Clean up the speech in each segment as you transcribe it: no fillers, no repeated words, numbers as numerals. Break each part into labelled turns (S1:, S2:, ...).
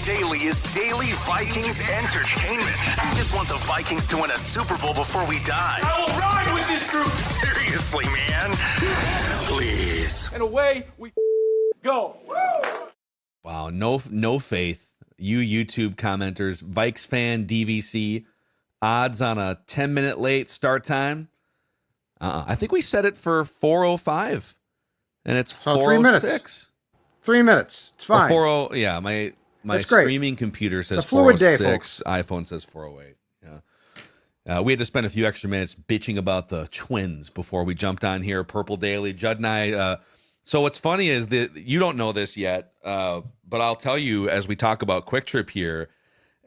S1: Daily is daily Vikings entertainment. We just want the Vikings to win a Super Bowl before we die.
S2: I will ride with this group.
S1: Seriously, man. Please.
S2: And away we go.
S3: Wow, no faith. You YouTube commenters, Vikes fan, DVC, odds on a 10-minute late start time. I think we set it for 4:05, and it's 4:06.
S4: 3 minutes. It's fine.
S3: 4:00. Yeah, my streaming computer says 4:06. iPhone says 4:08. Yeah. We had to spend a few extra minutes bitching about the Twins before we jumped on here. Purple Daily, Judd and I. So what's funny is that you don't know this yet, but I'll tell you as we talk about Quick Trip here.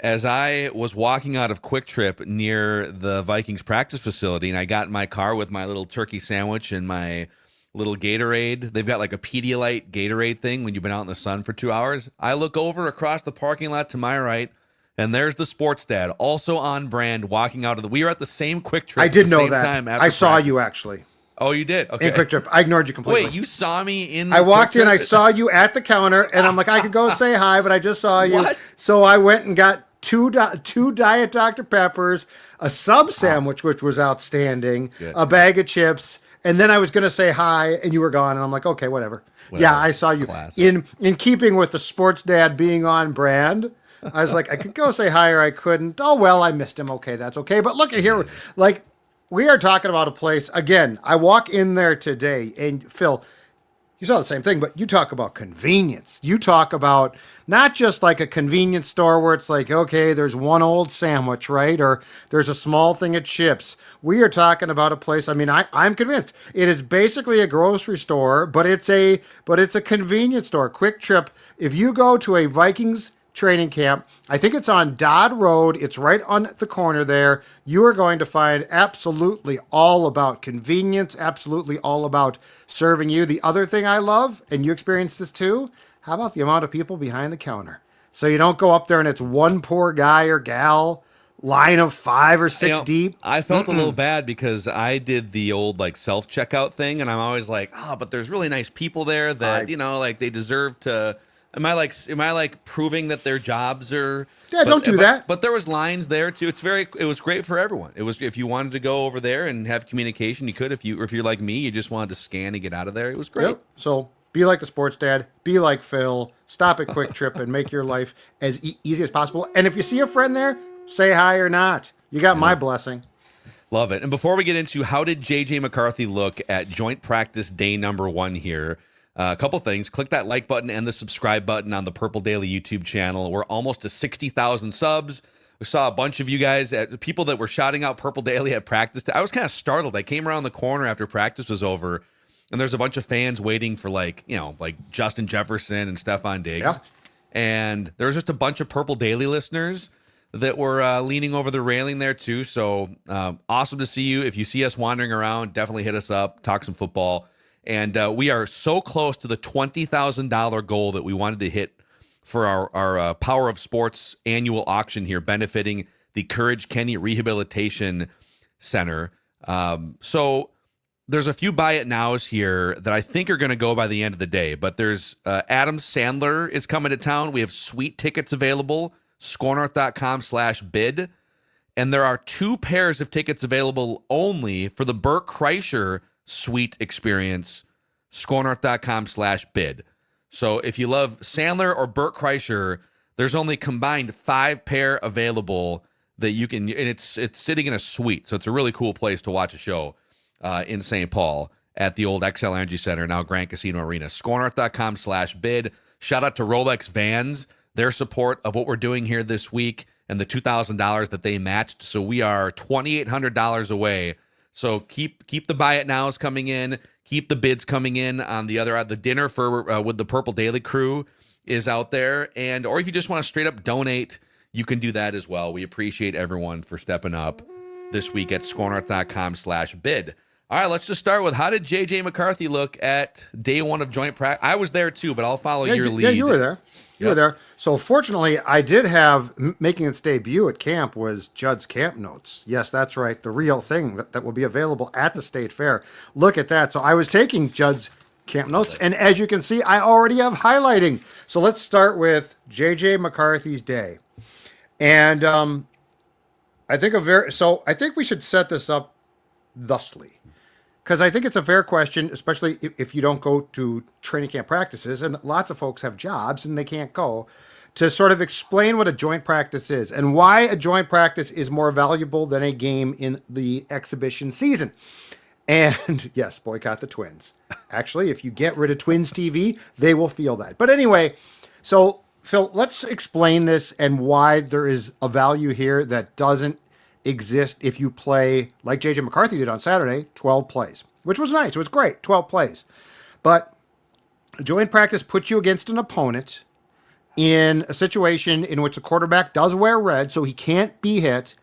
S3: As I was walking out of Quick Trip near the Vikings practice facility, and I got in my car with my little turkey sandwich and my little Gatorade. They've got like a Pedialyte Gatorade thing when you've been out in the sun for 2 hours. I look over across the parking lot to my right, and there's the sports dad, also on brand, walking out of the. We were at the same Quick Trip.
S4: I did know
S3: same
S4: that.
S3: Time
S4: I saw
S3: practice.
S4: you actually.
S3: Oh, you did? Okay.
S4: In Quick Trip. I ignored you completely.
S3: Wait, you saw me in the
S4: I walked
S3: Quick
S4: in, I
S3: Trip?
S4: saw you at the counter, and I'm like, I could go say hi, but I just saw you.
S3: What?
S4: So I went and got two Diet Dr. Peppers, a sub sandwich, which was outstanding, a bag of chips, and then I was going to say hi, and you were gone, and I'm like, okay, whatever. Yeah, I saw you.
S3: Classic.
S4: In keeping with the sports dad being on brand, I was like, I could go say hi or I couldn't. Oh, well, I missed him. Okay, that's okay. But look at here, like, we are talking about a place, again, I walk in there today, and Phil, you saw the same thing, but you talk about convenience. You talk about not just like a convenience store where it's like, okay, there's one old sandwich, right? Or there's a small thing of chips. We are talking about a place, I mean, I'm convinced it is basically a grocery store, but it's a convenience store. Quick Trip. If you go to a Vikings training camp, I think it's on Dodd Road. It's right on the corner there. You are going to find absolutely all about convenience, absolutely all about serving you. The other thing I love, and you experience this too, how about the amount of people behind the counter? So you don't go up there and it's one poor guy or gal, line of 5 or 6 deep.
S3: I felt a little bad because I did the old like self-checkout thing, and I'm always like, but there's really nice people there that, like they deserve to. Am I like proving that their jobs are?
S4: Yeah, don't do that.
S3: But there was lines there too. It was great for everyone. It was, if you wanted to go over there and have communication, you could. If you're like me, you just wanted to scan and get out of there. It was great.
S4: Yep. So be like the sports dad. Be like Phil. Stop at Quick Trip and make your life as easy as possible. And if you see a friend there, say hi or not. You got my blessing.
S3: Love it. And before we get into how did JJ McCarthy look at joint practice day number 1 here. A couple things. Click that like button and the subscribe button on the Purple Daily YouTube channel. We're almost to 60,000 subs. We saw a bunch of you guys, people that were shouting out Purple Daily at practice. I was kind of startled. I came around the corner after practice was over, and there's a bunch of fans waiting for like Justin Jefferson and Stephon Diggs.
S4: Yep.
S3: And there was just a bunch of Purple Daily listeners that were leaning over the railing there too. So awesome to see you. If you see us wandering around, definitely hit us up, talk some football. And we are so close to the $20,000 goal that we wanted to hit for our Power of Sports annual auction here, benefiting the Courage Kenny Rehabilitation Center. So there's a few buy it nows here that I think are going to go by the end of the day. But there's Adam Sandler is coming to town. We have sweet tickets available, scorenorth.com/bid. And there are 2 pairs of tickets available only for the Burt Kreischer Sweet experience, scorenorth.com/bid. So if you love Sandler or Burt Kreischer, there's only combined 5 pair available that you can, and it's sitting in a suite. So it's a really cool place to watch a show in St. Paul at the old XL Energy Center, now Grand Casino Arena. Scorenorth.com/bid. Shout out to Rolex Vans, their support of what we're doing here this week, and the $2,000 that they matched. So we are $2,800 away. So keep the buy it nows coming in, keep the bids coming in on the dinner for with the Purple Daily crew is out there, or if you just want to straight up donate, you can do that as well. We appreciate everyone for stepping up this week at scorenorth.com/bid. All right, let's just start with, how did JJ McCarthy look at day 1 of joint practice? I was there too, but I'll follow your lead.
S4: Yeah, you were there. You were there. So fortunately, I did have, making its debut at camp was Judd's Camp Notes. Yes, that's right. The real thing that will be available at the State Fair. Look at that. So I was taking Judd's camp notes. And as you can see, I already have highlighting. So let's start with JJ McCarthy's day. And I think we should set this up thusly. Because I think it's a fair question, especially if you don't go to training camp practices, and lots of folks have jobs and they can't go, to sort of explain what a joint practice is and why a joint practice is more valuable than a game in the exhibition season. And yes, boycott the Twins. Actually, if you get rid of Twins TV, they will feel that. But anyway, so Phil, let's explain this and why there is a value here that doesn't exist if you play like JJ McCarthy did on Saturday, 12 plays, which was nice. It was great, 12 plays. But joint practice puts you against an opponent in a situation in which the quarterback does wear red, so he can't be hit.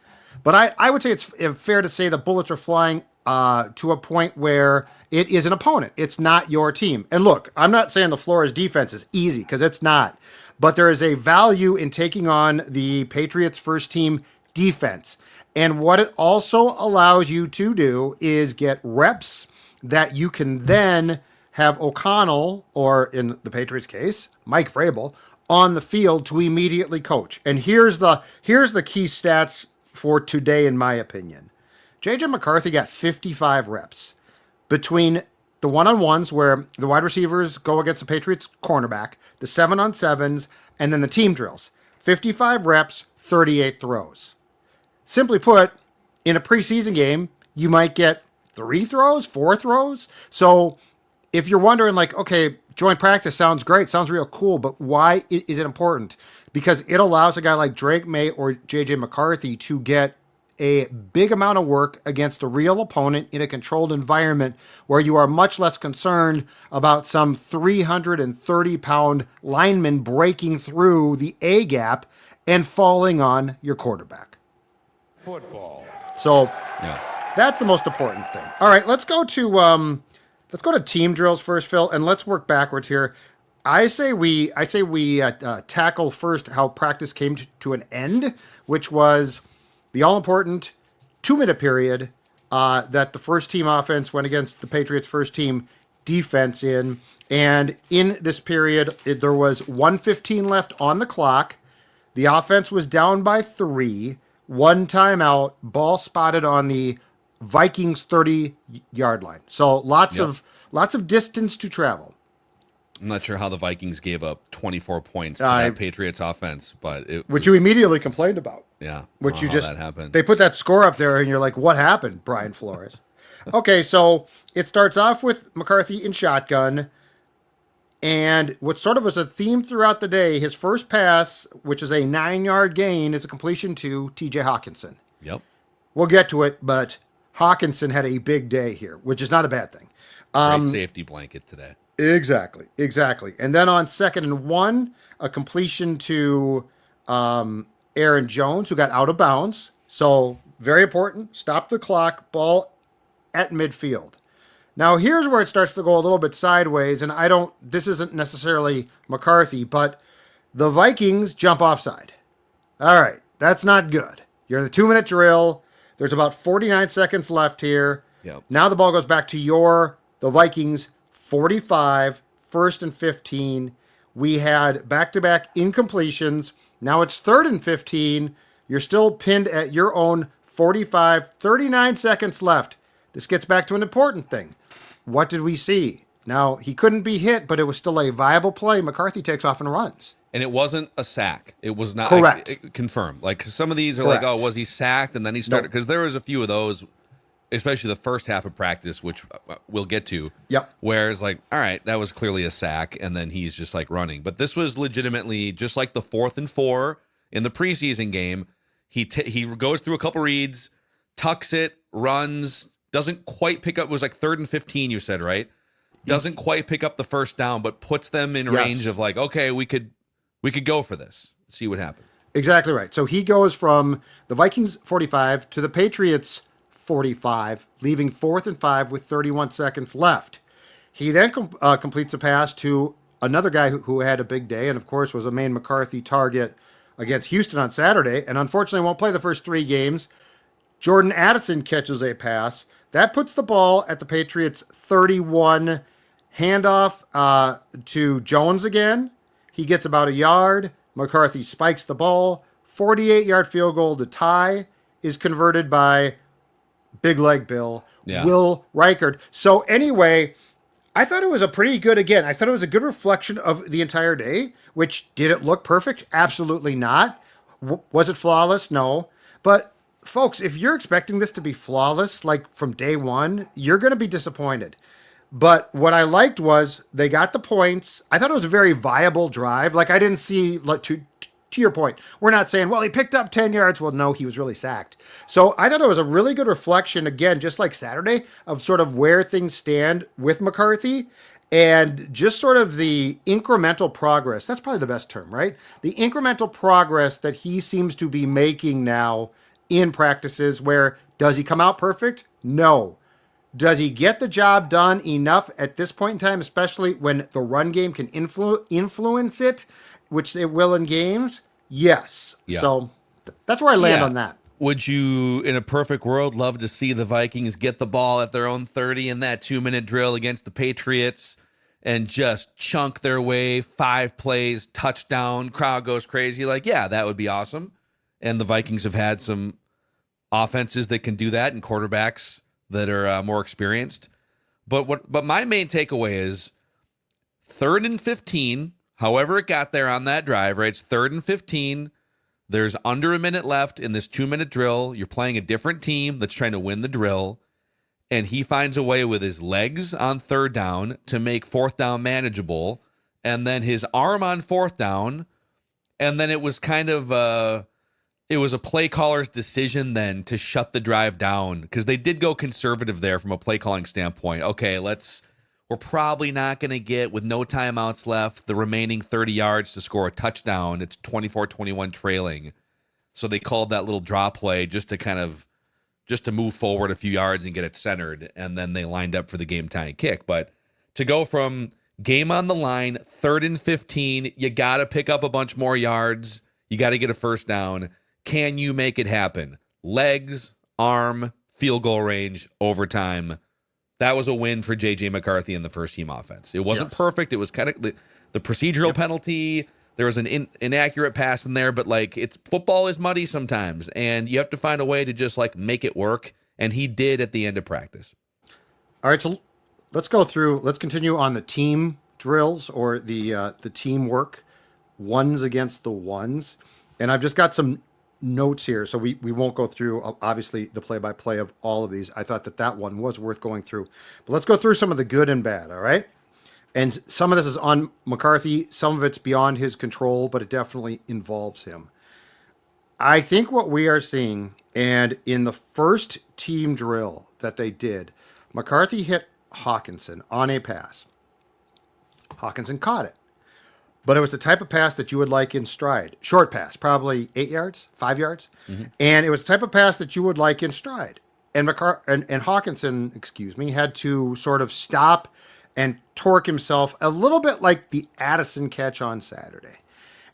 S4: But I would say it's fair to say the bullets are flying to a point where it is an opponent. It's not your team. And look, I'm not saying the Flores defense is easy, because it's not. But there is a value in taking on the Patriots first team defense. And what it also allows you to do is get reps that you can then have O'Connell, or in the Patriots case, Mike Vrabel, on the field to immediately coach. And here's the key stats for today, in my opinion. JJ McCarthy got 55 reps between the one-on-ones where the wide receivers go against the Patriots cornerback, the 7-on-7s, and then the team drills. 55 reps, 38 throws. Simply put, in a preseason game, you might get 3 throws, 4 throws. So if you're wondering, like, okay, joint practice sounds great, sounds real cool, but why is it important? Because it allows a guy like Drake May or JJ McCarthy to get a big amount of work against a real opponent in a controlled environment where you are much less concerned about some 330-pound lineman breaking through the A gap and falling on your quarterback.
S2: Football.
S4: So
S3: Yeah.
S4: that's the most important thing. All right, let's go to team drills first, Phil, and let's work backwards here. I say we tackle first how practice came to an end, which was the all-important 2-minute period that the first team offense went against the Patriots first team defense in. And in this period, there was 1:15 left on the clock. The offense was down by 3, 1 timeout, ball spotted on the Vikings 30-yard line. So lots of distance to travel.
S3: I'm not sure how the Vikings gave up 24 points to that Patriots offense, but
S4: which you immediately complained about.
S3: Yeah.
S4: Which you just
S3: that happened.
S4: They put that score up there, and you're like, "What happened, Brian Flores?" Okay, so it starts off with McCarthy in shotgun, and what sort of was a theme throughout the day, his first pass, which is a 9-yard gain, is a completion to T.J. Hawkinson.
S3: Yep.
S4: We'll get to it, but Hawkinson had a big day here, which is not a bad thing.
S3: Great safety blanket today.
S4: Exactly. And then on 2nd and 1, a completion to Aaron Jones, who got out of bounds. So very important. Stop the clock. Ball at midfield. Now here's where it starts to go a little bit sideways, and this isn't necessarily McCarthy, but the Vikings jump offside. All right, that's not good. You're in the 2-minute drill. There's about 49 seconds left here.
S3: Yep.
S4: Now the ball goes back to the Vikings 45, 1st and 15. We had back-to-back incompletions. Now it's 3rd and 15. You're still pinned at your own 45, 39 seconds left. This gets back to an important thing. What did we see? Now, he couldn't be hit, but it was still a viable play. McCarthy takes off and runs.
S3: And it wasn't a sack. It was not.
S4: Correct.
S3: Confirmed. Like, some of these are
S4: Correct.
S3: like, oh, was he sacked? And then he started, because there was a few of those, especially the first half of practice, which we'll get to.
S4: Yep.
S3: Where it's like, all right, that was clearly a sack, and then he's just like running. But this was legitimately just like the 4th and 4 in the preseason game. He goes through a couple reads, tucks it, runs, doesn't quite pick up. It was like 3rd and 15, you said, right? Doesn't quite pick up the first down, but puts them in range of like, okay, we could go for this. See what happens.
S4: Exactly right. So he goes from the Vikings 45 to the Patriots 45, leaving 4th and 5 with 31 seconds left. He then completes a pass to another guy who had a big day, and of course was a main McCarthy target against Houston on Saturday, and unfortunately won't play the first 3 games. Jordan Addison catches a pass. That puts the ball at the Patriots 31, Handoff to Jones again. He gets about a yard. McCarthy spikes the ball. 48-yard field goal to tie is converted by Big Leg Bill, Will Reichard. So anyway, I thought it was a pretty good, again, I thought it was a good reflection of the entire day, which did it look perfect? Absolutely not. Was it flawless? No. But folks, if you're expecting this to be flawless, like from day one, you're going to be disappointed. But what I liked was they got the points. I thought it was a very viable drive. Like, I didn't see, like, to your point, we're not saying, well, he picked up 10 yards. Well, no, he was really sacked. So I thought it was a really good reflection, again, just like Saturday, of sort of where things stand with McCarthy and just sort of the incremental progress. That's probably the best term, right? The incremental progress that he seems to be making now in practices where, does he come out perfect? No. Does he get the job done enough at this point in time, especially when the run game can influence it, which it will in games? Yes. Yeah. So that's where I land on that.
S3: Would you, in a perfect world, love to see the Vikings get the ball at their own 30 in that 2-minute drill against the Patriots and just chunk their way, 5 plays, touchdown, crowd goes crazy? Like, yeah, that would be awesome. And the Vikings have had some offenses that can do that and quarterbacks that are more experienced. But my main takeaway is 3rd and 15, however it got there on that drive, right? It's 3rd and 15. There's under a minute left in this 2-minute drill. You're playing a different team that's trying to win the drill. And he finds a way with his legs on 3rd down to make 4th down manageable. And then his arm on 4th down. And then it was kind of it was a play caller's decision then to shut the drive down, because they did go conservative there from a play calling standpoint. Okay, we're probably not going to get, with no timeouts left, the remaining 30 yards to score a touchdown. It's 24-21 trailing. So they called that little draw play just to move forward a few yards and get it centered. And then they lined up for the game tying kick. But to go from game on the line, 3rd and 15, you got to pick up a bunch more yards. You got to get a 1st down. Can you make it happen? Legs, arm, field goal range, overtime. That was a win for JJ McCarthy in the first team offense. It wasn't perfect. It was kind of the procedural penalty. There was an inaccurate pass in there, but like, football is muddy sometimes, and you have to find a way to just like make it work. And he did at the end of practice.
S4: All right, so let's continue on the team drills, or the teamwork, ones against the ones. And I've just got some notes here, so we won't go through obviously the play-by-play of all of these. I thought that one was worth going through, but let's go through some of the good and bad. All right, and some of this is on McCarthy, some of it's beyond his control, but it definitely involves him. I think what we are seeing, and in the first team drill that they did, McCarthy hit Hawkinson on a pass. Hawkinson caught it. But it was the type of pass that you would like in stride. Short pass, probably 8 yards, 5 yards. Mm-hmm. And it was the type of pass that you would like in stride. And Hawkinson, had to sort of stop and torque himself a little bit like the Addison catch on Saturday.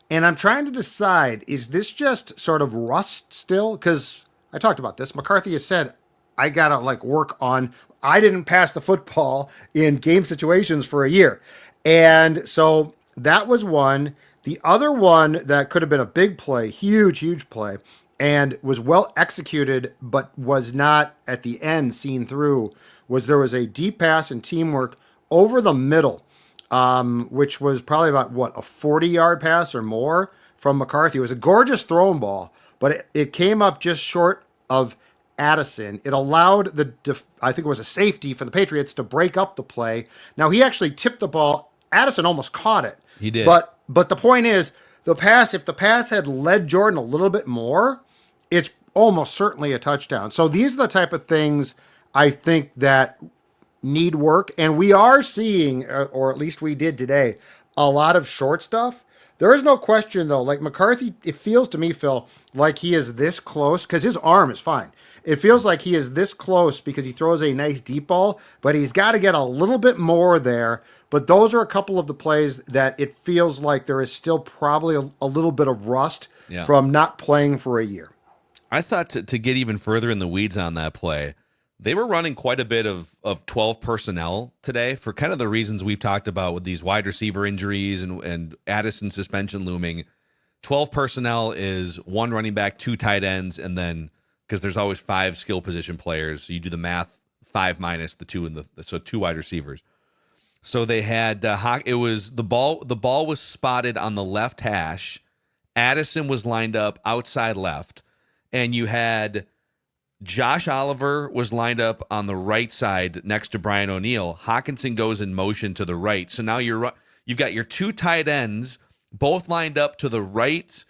S4: And I'm trying to decide, is this just sort of rust still? Because I talked about this. McCarthy has said, I got to work on, I didn't pass the football in game situations for a year. And so that was one. The other one that could have been a big play, huge play, and was well executed, but was not at the end seen through, was there was a deep pass and teamwork over the middle, which was probably about, a 40-yard pass or more from McCarthy. It was a gorgeous thrown ball, but it came up just short of Addison. It allowed I think it was a safety for the Patriots to break up the play. Now, he actually tipped the ball. Addison almost caught it.
S3: He did.
S4: But the point is, if the pass had led Jordan a little bit more, it's almost certainly a touchdown. So these are the type of things I think that need work. And we are seeing, or at least we did today, a lot of short stuff. There is no question, though, like McCarthy, it feels to me, Phil, like he is this close, because his arm is fine. It feels like he is this close because he throws a nice deep ball, but he's got to get a little bit more there. But those are a couple of the plays that it feels like there is still probably a little bit of rust from not playing for a year.
S3: I thought to get even further in the weeds on that play, they were running quite a bit of 12 personnel today for kind of the reasons we've talked about with these wide receiver injuries and Addison suspension looming. 12 personnel is 1 running back, 2 tight ends, and then because there's always 5 skill position players, so you do the math, 5 minus the 2 so 2 wide receivers. So they had it was the ball was spotted on the left hash. Addison was lined up outside left, and you had Josh Oliver was lined up on the right side next to Brian O'Neill. Hockenson goes in motion to the right. So now you've got your 2 tight ends both lined up to the right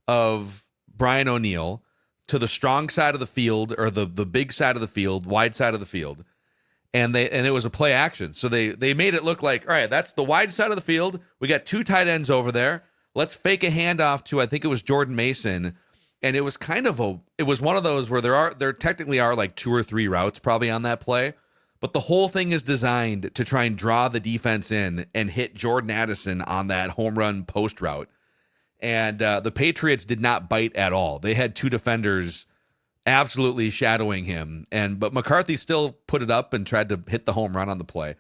S3: of Brian O'Neill, to the strong side of the field, or the big side of the field, wide side of the field. And it was a play action. So they made it look like, all right, that's the wide side of the field. We got 2 tight ends over there. Let's fake a handoff to, I think it was Jordan Mason. And it was it was one of those where there technically are like 2 or 3 routes probably on that play, but the whole thing is designed to try and draw the defense in and hit Jordan Addison on that home run post route. And the Patriots did not bite at all. They had 2 defenders absolutely shadowing him, but McCarthy still put it up and tried to hit the home run on the play.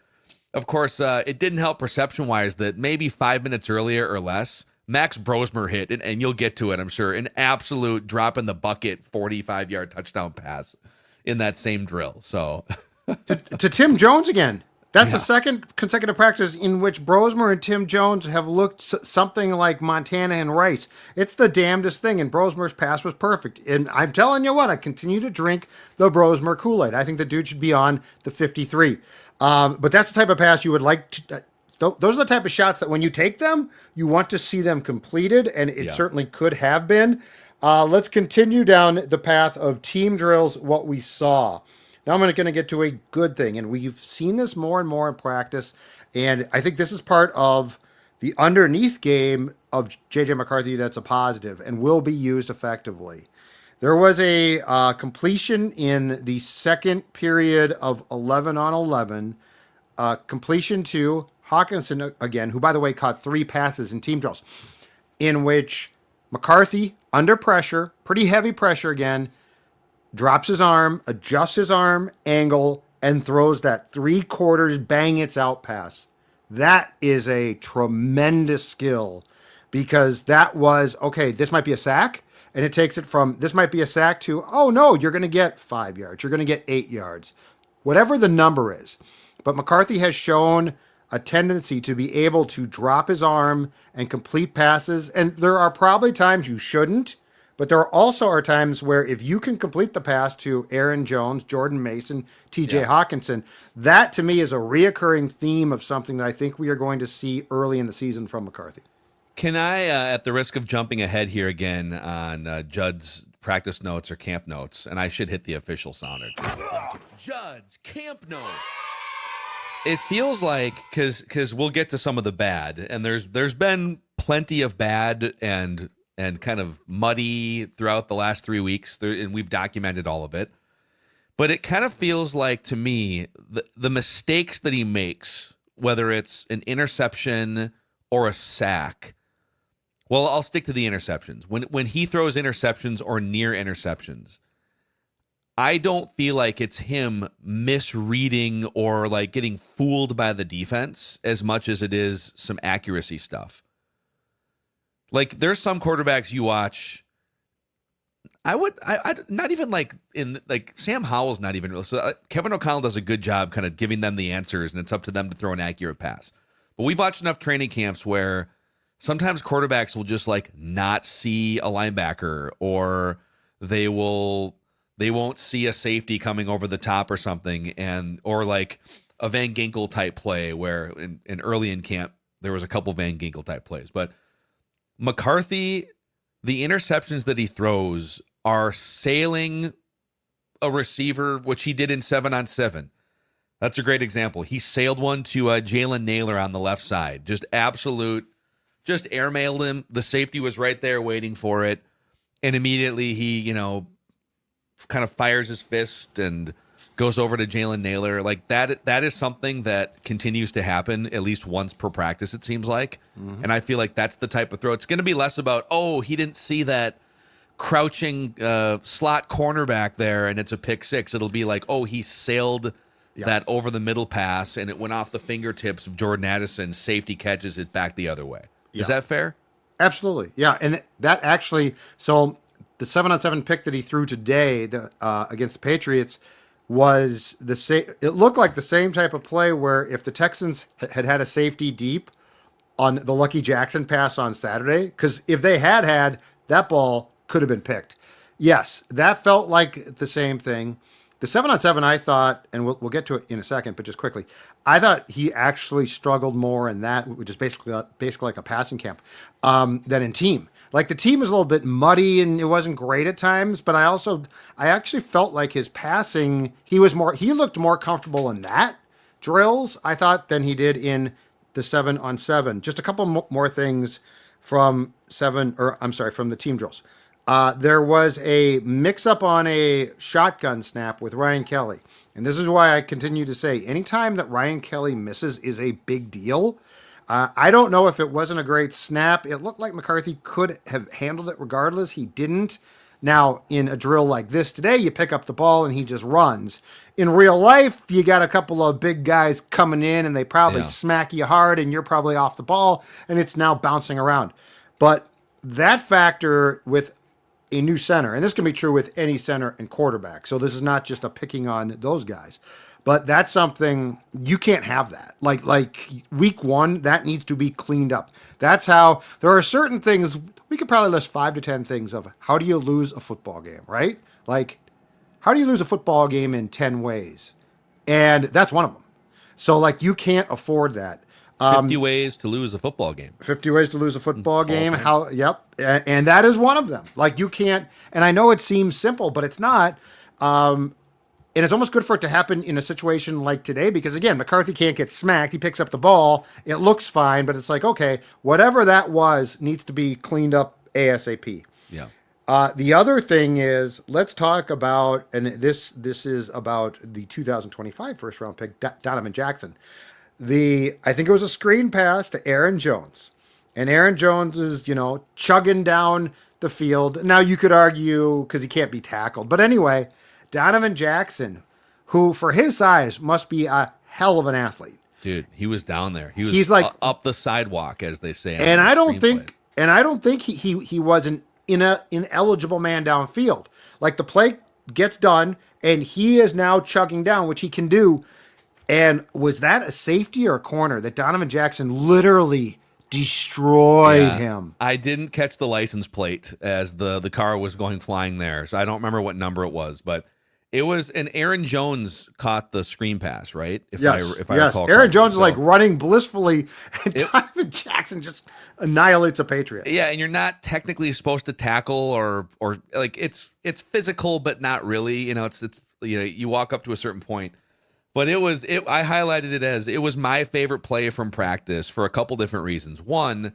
S3: Of course, it didn't help perception-wise that maybe 5 minutes earlier or less, Max Brosmer hit, and you'll get to it, I'm sure, an absolute drop-in-the-bucket 45-yard touchdown pass in that same drill. So
S4: to Tim Jones again. That's the second consecutive practice in which Brosmer and Tim Jones have looked something like Montana and Rice. It's the damnedest thing, and Brosmer's pass was perfect. And I'm telling you what, I continue to drink the Brosmer Kool-Aid. I think the dude should be on the 53. But that's the type of pass you would like to... Those are the type of shots that when you take them, you want to see them completed, and it certainly could have been. Let's continue down the path of team drills, what we saw. Now I'm going to get to a good thing, and we've seen this more and more in practice, and I think this is part of the underneath game of JJ McCarthy that's a positive and will be used effectively. There was a completion in the second period of 11 on 11, completion to Hockenson again, who, by the way, caught 3 passes in team drills, in which McCarthy, under pressure, pretty heavy pressure again, drops his arm, adjusts his arm angle, and throws that 3/4 bang it's out pass. That is a tremendous skill, because that was, okay, this might be a sack, and it takes it from this might be a sack to, oh no, you're going to get 5 yards, you're going to get 8 yards, whatever the number is. But McCarthy has shown a tendency to be able to drop his arm and complete passes. And there are probably times you shouldn't, but there also are times where if you can complete the pass to Aaron Jones, Jordan Mason, TJ Hockenson, that to me is a reoccurring theme of something that I think we are going to see early in the season from McCarthy.
S3: Can I, at the risk of jumping ahead here again on Judd's practice notes or camp notes, and I should hit the official sounder. Judd's camp notes. It feels like, because we'll get to some of the bad, and there's been plenty of bad and kind of muddy throughout the last 3 weeks, and we've documented all of it. But it kind of feels like, to me, the mistakes that he makes, whether it's an interception or a sack. Well, I'll stick to the interceptions. When he throws interceptions or near interceptions, I don't feel like it's him misreading or like getting fooled by the defense as much as it is some accuracy stuff. Like, there's some quarterbacks you watch. I not even like Sam Howell's not even real. So Kevin O'Connell does a good job kind of giving them the answers, and it's up to them to throw an accurate pass. But we've watched enough training camps where sometimes quarterbacks will just like not see a linebacker, or they won't see a safety coming over the top or something, or like a Van Ginkel type play where in early in camp there was a couple Van Ginkel type plays. But McCarthy, the interceptions that he throws are sailing a receiver, which he did in 7-on-7. That's a great example. He sailed one to Jalen Naylor on the left side. Just airmailed him. The safety was right there waiting for it. And immediately he, kind of fires his fist and goes over to Jalen Naylor. Like that is something that continues to happen at least once per practice, it seems like. Mm-hmm. And I feel like that's the type of throw. It's going to be less about, he didn't see that crouching slot cornerback there and it's a pick six. It'll be like, oh, he sailed that over the middle pass and it went off the fingertips of Jordan Addison. Safety catches it back the other way. Is that fair?
S4: Absolutely. Yeah. And that actually, so the 7-on-7 pick that he threw today against the Patriots was the same. It looked like the same type of play where if the Texans had a safety deep on the Lucky Jackson pass on Saturday, because if they had that ball could have been picked. Yes, that felt like the same thing. The 7-on-7, I thought, and we'll get to it in a second, but just quickly, I thought he actually struggled more in that, which is basically like a passing camp, than in team. Like the team was a little bit muddy and it wasn't great at times, but I actually felt like his passing, he looked more comfortable in that drills, I thought, than he did in the 7-on-7. Just a couple more things from the team drills. There was a mix-up on a shotgun snap with Ryan Kelly. And this is why I continue to say, anytime that Ryan Kelly misses is a big deal. I don't know if it wasn't a great snap. It looked like McCarthy could have handled it regardless. He didn't. Now, in a drill like this today, you pick up the ball and he just runs. In real life, you got a couple of big guys coming in and they probably smack you hard and you're probably off the ball and it's now bouncing around. But that factor with a new center, and this can be true with any center and quarterback. So this is not just a picking on those guys, but that's something you can't have that. Like week one, that needs to be cleaned up. That's how there are certain things. We could probably list 5 to 10 things of how do you lose a football game, right? Like how do you lose a football game in 10 ways? And that's one of them. So like you can't afford that.
S3: 50 ways to lose a football game.
S4: 50 ways to lose a football game. And that is one of them. Like you can't, and I know it seems simple, but it's not. And it's almost good for it to happen in a situation like today because, again, McCarthy can't get smacked. He picks up the ball. It looks fine, but it's like, okay, whatever that was needs to be cleaned up ASAP.
S3: Yeah.
S4: The other thing is, let's talk about, and this is about the 2025 first-round pick, Donovan Jackson. I think it was a screen pass to Aaron Jones. And Aaron Jones is, chugging down the field. Now, you could argue because he can't be tackled. But anyway, Donovan Jackson, who for his size must be a hell of an athlete.
S3: Dude, he was down there. He's like up the sidewalk, as they say.
S4: And I don't think he was an ineligible man downfield. Like the play gets done, and he is now chugging down, which he can do. And was that a safety or a corner that Donovan Jackson literally destroyed him?
S3: I didn't catch the license plate as the car was going flying there, so I don't remember what number it was, but it was an Aaron Jones caught the screen pass, right? If I recall.
S4: Aaron Jones is like running blissfully, and Donovan Jackson just annihilates a Patriot.
S3: Yeah, and you're not technically supposed to tackle or like it's physical, but not really. It's you walk up to a certain point. But I highlighted it as it was my favorite play from practice for a couple different reasons. One,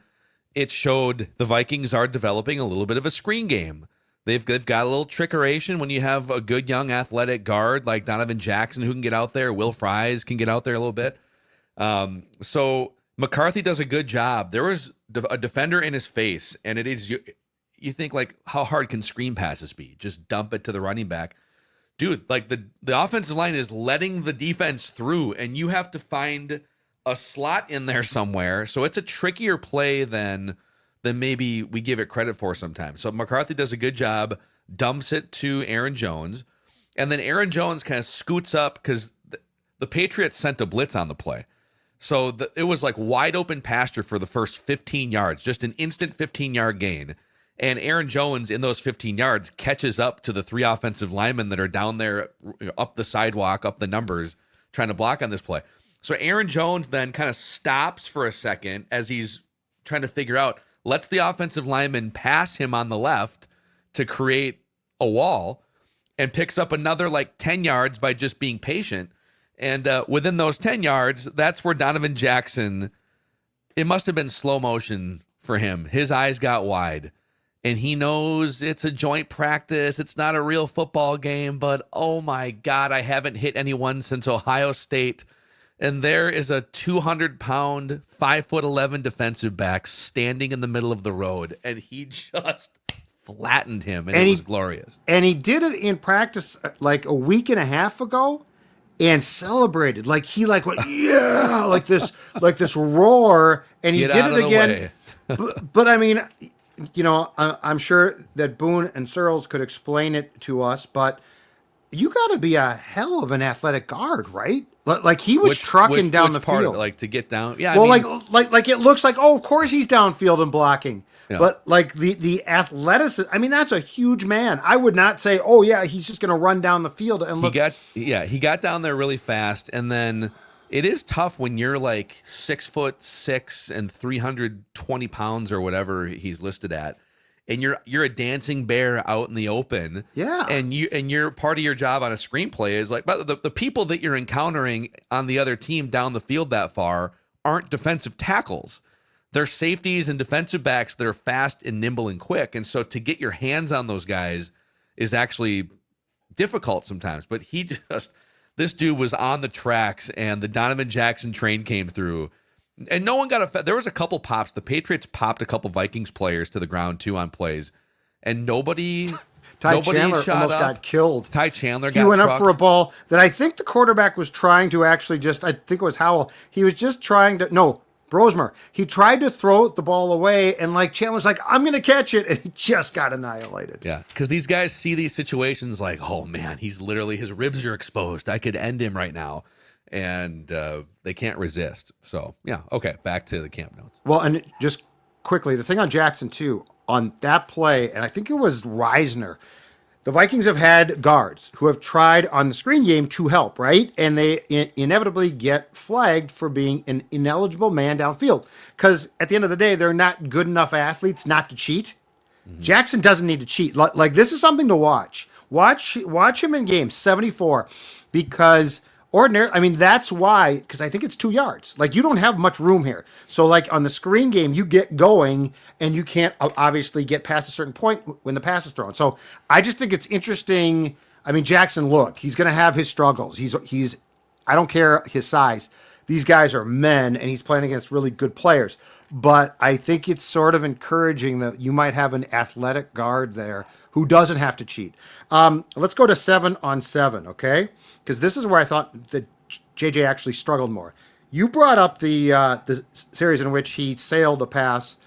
S3: it showed the Vikings are developing a little bit of a screen game. They've got a little trickeration when you have a good young athletic guard like Donovan Jackson who can get out there. Will Fries can get out there a little bit. So McCarthy does a good job. There was a defender in his face, and it is you think like how hard can screen passes be? Just dump it to the running back. Dude, like the offensive line is letting the defense through, and you have to find a slot in there somewhere. So it's a trickier play than maybe we give it credit for sometimes. So McCarthy does a good job, dumps it to Aaron Jones, and then Aaron Jones kind of scoots up because the Patriots sent a blitz on the play. So it was like wide open pasture for the first 15 yards, just an instant 15-yard gain. And Aaron Jones, in those 15 yards, catches up to the 3 offensive linemen that are down there up the sidewalk, up the numbers, trying to block on this play. So Aaron Jones then kind of stops for a second as he's trying to figure out, lets the offensive lineman pass him on the left to create a wall, and picks up another like 10 yards by just being patient. And within those 10 yards, that's where Donovan Jackson, it must have been slow motion for him. His eyes got wide. And he knows it's a joint practice. It's not a real football game, but oh my God, I haven't hit anyone since Ohio State. And there is a 200-pound, 5'11" defensive back standing in the middle of the road. And he just flattened him, and
S4: And
S3: it
S4: he-
S3: was glorious.
S4: And he did it in practice like a week and a half ago and celebrated. Like he like went, yeah, like this roar. And he
S3: Get
S4: did
S3: out
S4: it
S3: of the
S4: again.
S3: way.
S4: But I mean, I'm sure that Boone and Searles could explain it to us, but you got to be a hell of an athletic guard, right? Like he was trucking down the
S3: part
S4: field.
S3: of it, like to get down. Yeah,
S4: Well,
S3: I mean,
S4: like it looks like, oh, of course he's downfield and blocking.
S3: Yeah.
S4: But like the athleticism, I mean, that's a huge man. I would not say, oh yeah, he's just going to run down the field and look.
S3: he got down there really fast, and then it is tough when you're like 6'6" and 320 pounds or whatever he's listed at, and you're a dancing bear out in the open.
S4: Yeah.
S3: And you're part of your job on a screenplay is like, but the people that you're encountering on the other team down the field that far aren't defensive tackles. They're safeties and defensive backs that are fast and nimble and quick. And so to get your hands on those guys is actually difficult sometimes. But this dude was on the tracks, and the Donovan Jackson train came through, and no one got affected. There was a couple pops. The Patriots popped a couple Vikings players to the ground too on plays, and nobody
S4: Chandler
S3: shot
S4: almost
S3: up.
S4: got killed.
S3: Ty Chandler
S4: He
S3: got
S4: went up
S3: trucked.
S4: for a ball that I think the quarterback was trying to actually I think it was Howell. He was just trying to, no, Brosmer. He tried to throw the ball away, and like Chandler's like, I'm going to catch it, and he just got annihilated.
S3: Yeah, because these guys see these situations like, oh man, his ribs are exposed. I could end him right now, and they can't resist. So yeah, okay, back to the camp notes.
S4: Well, and just quickly, the thing on Jackson too, on that play, and I think it was Reisner. The Vikings have had guards who have tried on the screen game to help, right? And they inevitably get flagged for being an ineligible man downfield. Because at the end of the day, they're not good enough athletes not to cheat. Mm-hmm. Jackson doesn't need to cheat. Like this is something to watch. Watch him in game 74, because I mean, that's why, because I think it's 2 yards. Like, you don't have much room here. So, like, on the screen game, you get going, and you can't obviously get past a certain point when the pass is thrown. So, I just think it's interesting. I mean, Jackson, look, he's going to have his struggles. He's I don't care his size. These guys are men, and he's playing against really good players. But I think it's sort of encouraging that you might have an athletic guard there who doesn't have to cheat. Let's go to 7-on-7, okay? Because this is where I thought that JJ actually struggled more. You brought up the series in which he sailed a pass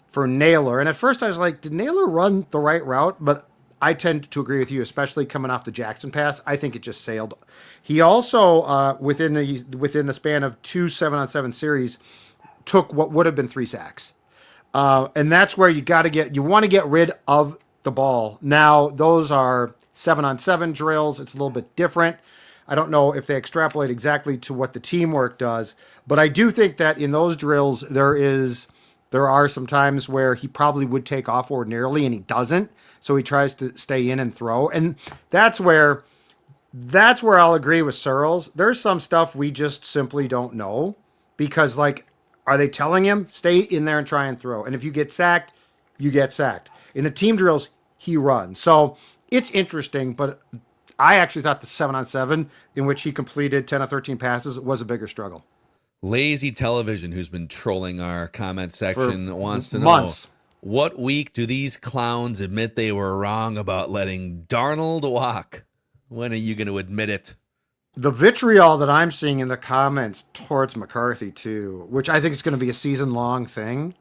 S4: for Naylor, and at first I was like, did Naylor run the right route? But I tend to agree with you, especially coming off the Jackson pass. I think it just sailed. He also, within the span of 2 7-on-7 series, took what would have been 3 sacks. And that's where you want to get rid of the ball. Now, those are 7-on-7 drills. It's a little bit different. I don't know if they extrapolate exactly to what the teamwork does, but I do think that in those drills, there are some times where he probably would take off ordinarily and he doesn't. So he tries to stay in and throw. And that's where I'll agree with Searles. There's some stuff we just simply don't know, because, like, are they telling him stay in there and try and throw? And if you get sacked, you get sacked. In the team drills, he runs. So it's interesting, but I actually thought the 7-on-7 in which he completed 10 of 13 passes was a bigger struggle.
S3: Lazy Television, who's been trolling our comment section, wants to
S4: months.
S3: know, what week do these clowns admit they were wrong about letting Darnold walk? When are you going to admit it?
S4: The vitriol that I'm seeing in the comments towards McCarthy, too, which I think is going to be a season-long thing.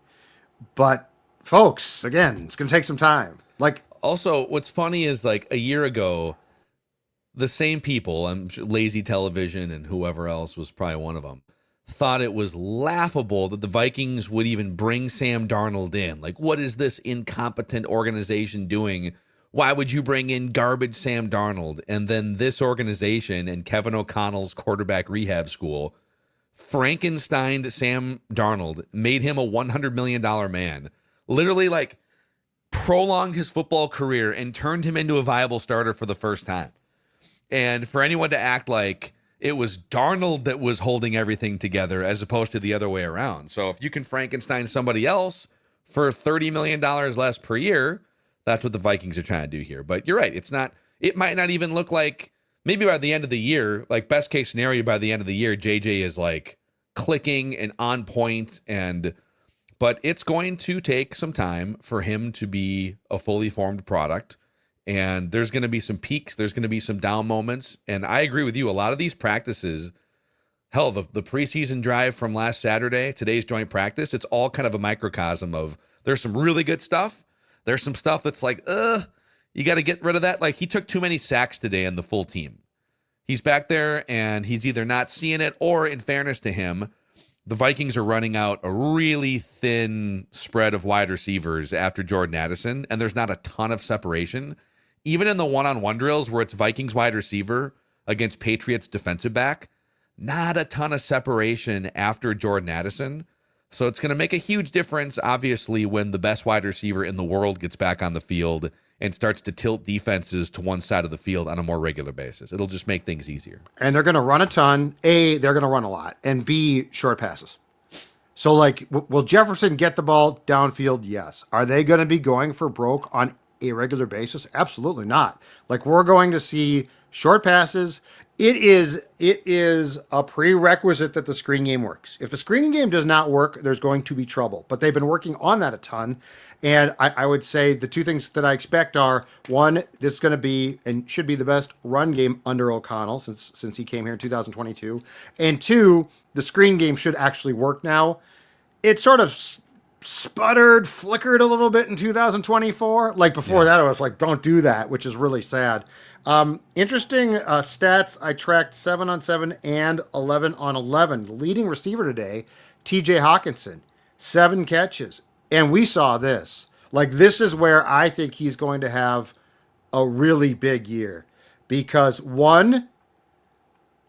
S4: But, folks, again, it's going to take some time. Like,
S3: also, what's funny is, like, a year ago, the same people, I'm sure Lazy Television and whoever else was probably one of them, thought it was laughable that the Vikings would even bring Sam Darnold in. Like, what is this incompetent organization doing? Why would you bring in garbage Sam Darnold? And then this organization and Kevin O'Connell's quarterback rehab school Frankensteined Sam Darnold, made him a $100 million man, literally, like, prolonged his football career and turned him into a viable starter for the first time. And for anyone to act like it was Darnold that was holding everything together as opposed to the other way around. So if you can Frankenstein somebody else for $30 million less per year, that's what the Vikings are trying to do here. But you're right. It might not even look like, maybe by the end of the year, like best case scenario, by the end of the year, JJ is like clicking and on point. But but it's going to take some time for him to be a fully formed product. And there's going to be some peaks. There's going to be some down moments. And I agree with you. A lot of these practices, hell, the preseason drive from last Saturday, today's joint practice, it's all kind of a microcosm of there's some really good stuff. There's some stuff that's like, you got to get rid of that. Like, he took too many sacks today in the full team. He's back there and he's either not seeing it, or in fairness to him, the Vikings are running out a really thin spread of wide receivers after Jordan Addison, and there's not a ton of separation. Even in the one-on-one drills where it's Vikings wide receiver against Patriots defensive back, not a ton of separation after Jordan Addison. So it's going to make a huge difference, obviously, when the best wide receiver in the world gets back on the field and starts to tilt defenses to one side of the field on a more regular basis. It'll just make things easier.
S4: And they're going to run a ton. A, they're going to run a lot. And B, short passes. So, like, will Jefferson get the ball downfield? Yes. Are they going to be going for broke on a regular basis? Absolutely not. Like, we're going to see short passes. It is a prerequisite that the screen game works. If the screen game does not work, there's going to be trouble. But they've been working on that a ton. And I would say the two things that I expect are, one, this is going to be and should be the best run game under O'Connell since he came here in 2022. And two, the screen game should actually work now. It sort of sputtered, flickered a little bit in 2024. Like before that, I was like, don't do that, which is really sad. Interesting stats. I tracked 7-on-7 and 11-on-11. The leading receiver today, TJ Hawkinson, 7 catches. And we saw this. Like, this is where I think he's going to have a really big year. Because, one,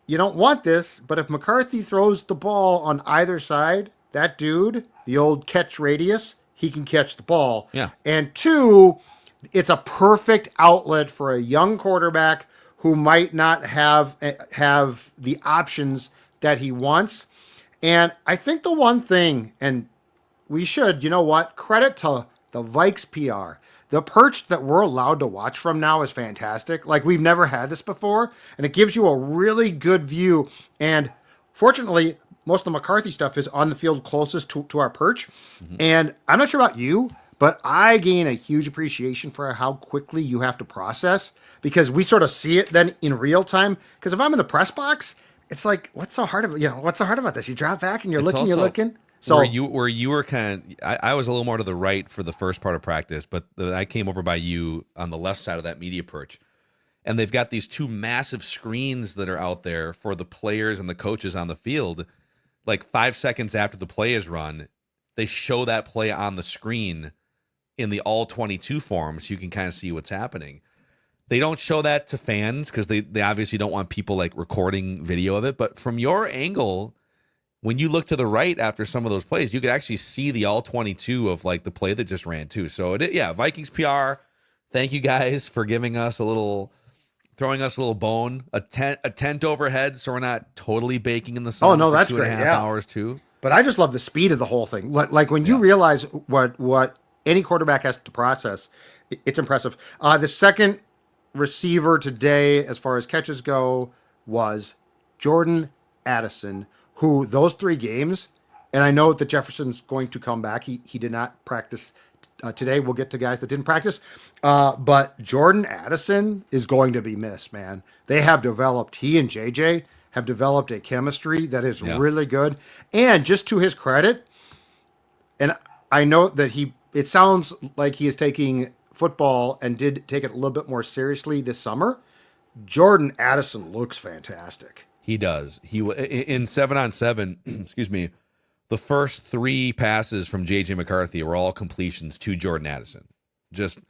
S4: you don't want this, but if McCarthy throws the ball on either side, that dude, the old catch radius, he can catch the ball.
S3: Yeah.
S4: And two, it's a perfect outlet for a young quarterback who might not have the options that he wants. And I think the one thing, and we should, you know what, credit to the Vikes PR. The perch that we're allowed to watch from now is fantastic. Like, we've never had this before, and it gives you a really good view. And fortunately, most of the McCarthy stuff is on the field closest to our perch. Mm-hmm. And I'm not sure about you, but I gain a huge appreciation for how quickly you have to process, because we sort of see it then in real time. Because if I'm in the press box, it's like, what's so hard about this? You drop back and you're looking. So
S3: where you were kind of, I was a little more to the right for the first part of practice, but I came over by you on the left side of that media perch, and they've got these 2 massive screens that are out there for the players and the coaches on the field. Like 5 seconds after the play is run, they show that play on the screen in the all 22 form, so you can kind of see what's happening. They don't show that to fans because they obviously don't want people like recording video of it. But from your angle, when you look to the right after some of those plays, you could actually see the all 22 of like the play that just ran too. So Vikings PR, thank you guys for giving us throwing us a little bone, a tent overhead, so we're not totally baking in the sun.
S4: Oh no, that's
S3: 2.5
S4: great. Yeah.
S3: hours too.
S4: But I just love the speed of the whole thing. Like when you realize what any quarterback has to process, it's impressive. The second receiver today, as far as catches go, was Jordan Addison, who those 3 games, and I know that Jefferson's going to come back. He did not practice today. We'll get to guys that didn't practice. But Jordan Addison is going to be missed, man. They have developed, he and JJ have developed a chemistry that is really good. And just to his credit, and I know that it sounds like he is taking football and did take it a little bit more seriously this summer. Jordan Addison looks fantastic.
S3: He does. He in 7-on-7, excuse me, the first 3 passes from JJ McCarthy were all completions to Jordan Addison. And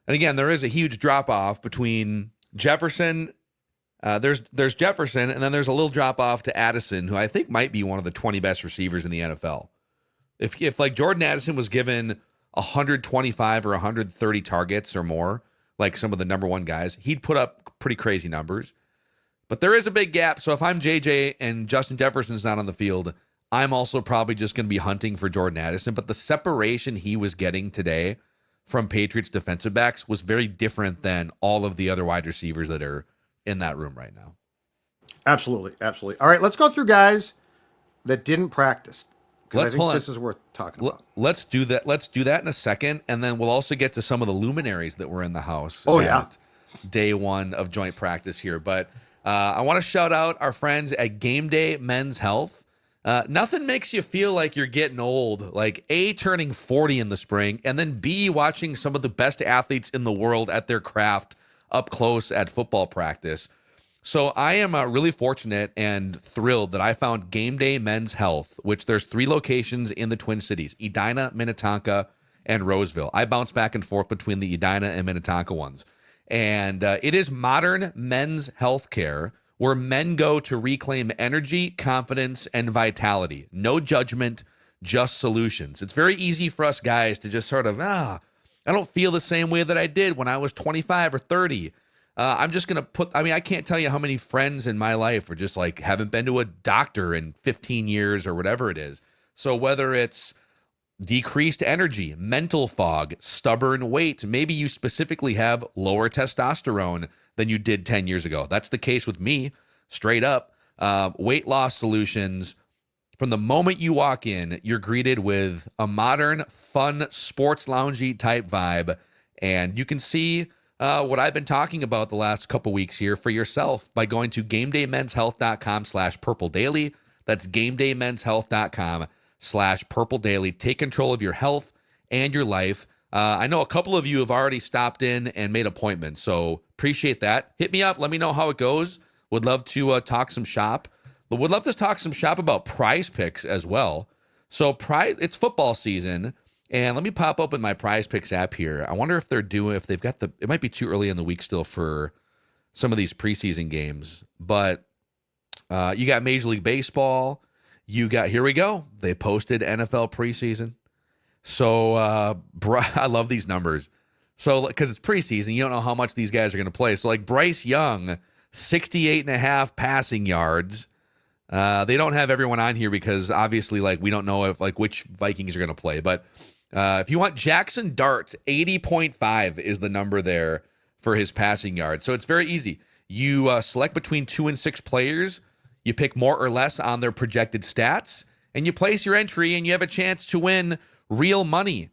S3: again, there is a huge drop off between Jefferson. There's Jefferson, and then there's a little drop off to Addison, who I think might be one of the 20 best receivers in the NFL. If like Jordan Addison was given 125 or 130 targets or more, like some of the number 1 guys, he'd put up pretty crazy numbers. But there is a big gap. So if I'm JJ and Justin Jefferson's not on the field, I'm also probably just going to be hunting for Jordan Addison. But the separation he was getting today from Patriots defensive backs was very different than all of the other wide receivers that are in that room right now.
S4: Absolutely. All right, let's go through guys that didn't practice. Because I think
S3: hold on.
S4: this is worth talking about.
S3: Let's do that. Let's do that in a second, and then we'll also get to some of the luminaries that were in the house.
S4: Oh, yeah.
S3: Day one of joint practice here. But I want to shout out our friends at Game Day Men's Health. Nothing makes you feel like you're getting old, like A, turning 40 in the spring, and then B, watching some of the best athletes in the world at their craft up close at football practice. So I am really fortunate and thrilled that I found Game Day Men's Health, which there's 3 locations in the Twin Cities, Edina, Minnetonka, and Roseville. I bounce back and forth between the Edina and Minnetonka ones. And it is modern men's health care where men go to reclaim energy, confidence, and vitality. No judgment, just solutions. It's very easy for us guys to just sort of, I don't feel the same way that I did when I was 25 or 30. I'm just going to I can't tell you how many friends in my life are just like, haven't been to a doctor in 15 years or whatever it is. So whether it's decreased energy, mental fog, stubborn weight, maybe you specifically have lower testosterone than you did 10 years ago. That's the case with me, straight up. Weight loss solutions. From the moment you walk in, you're greeted with a modern, fun, sports loungy type vibe. And you can see what I've been talking about the last couple weeks here for yourself by going to GameDayMen'sHealth.com/Purple Daily. That's GameDayMen'sHealth.com/Purple Daily. Take control of your health and your life. I know a couple of you have already stopped in and made appointments, so appreciate that. Hit me up. Let me know how it goes. Would love to talk some shop. But would love to talk some shop about Prize Picks as well. So it's football season, and let me pop open my Prize Picks app here. I wonder if they've got it might be too early in the week still for some of these preseason games, but you got Major League Baseball. Here we go. They posted NFL preseason. So I love these numbers. So because it's preseason, you don't know how much these guys are going to play. So like Bryce Young, 68.5 passing yards. They don't have everyone on here because obviously like we don't know if like which Vikings are going to play. But if you want Jackson Dart, 80.5 is the number there for his passing yards. So it's very easy. You select between 2 and 6 players. You pick more or less on their projected stats, and you place your entry, and you have a chance to win real money.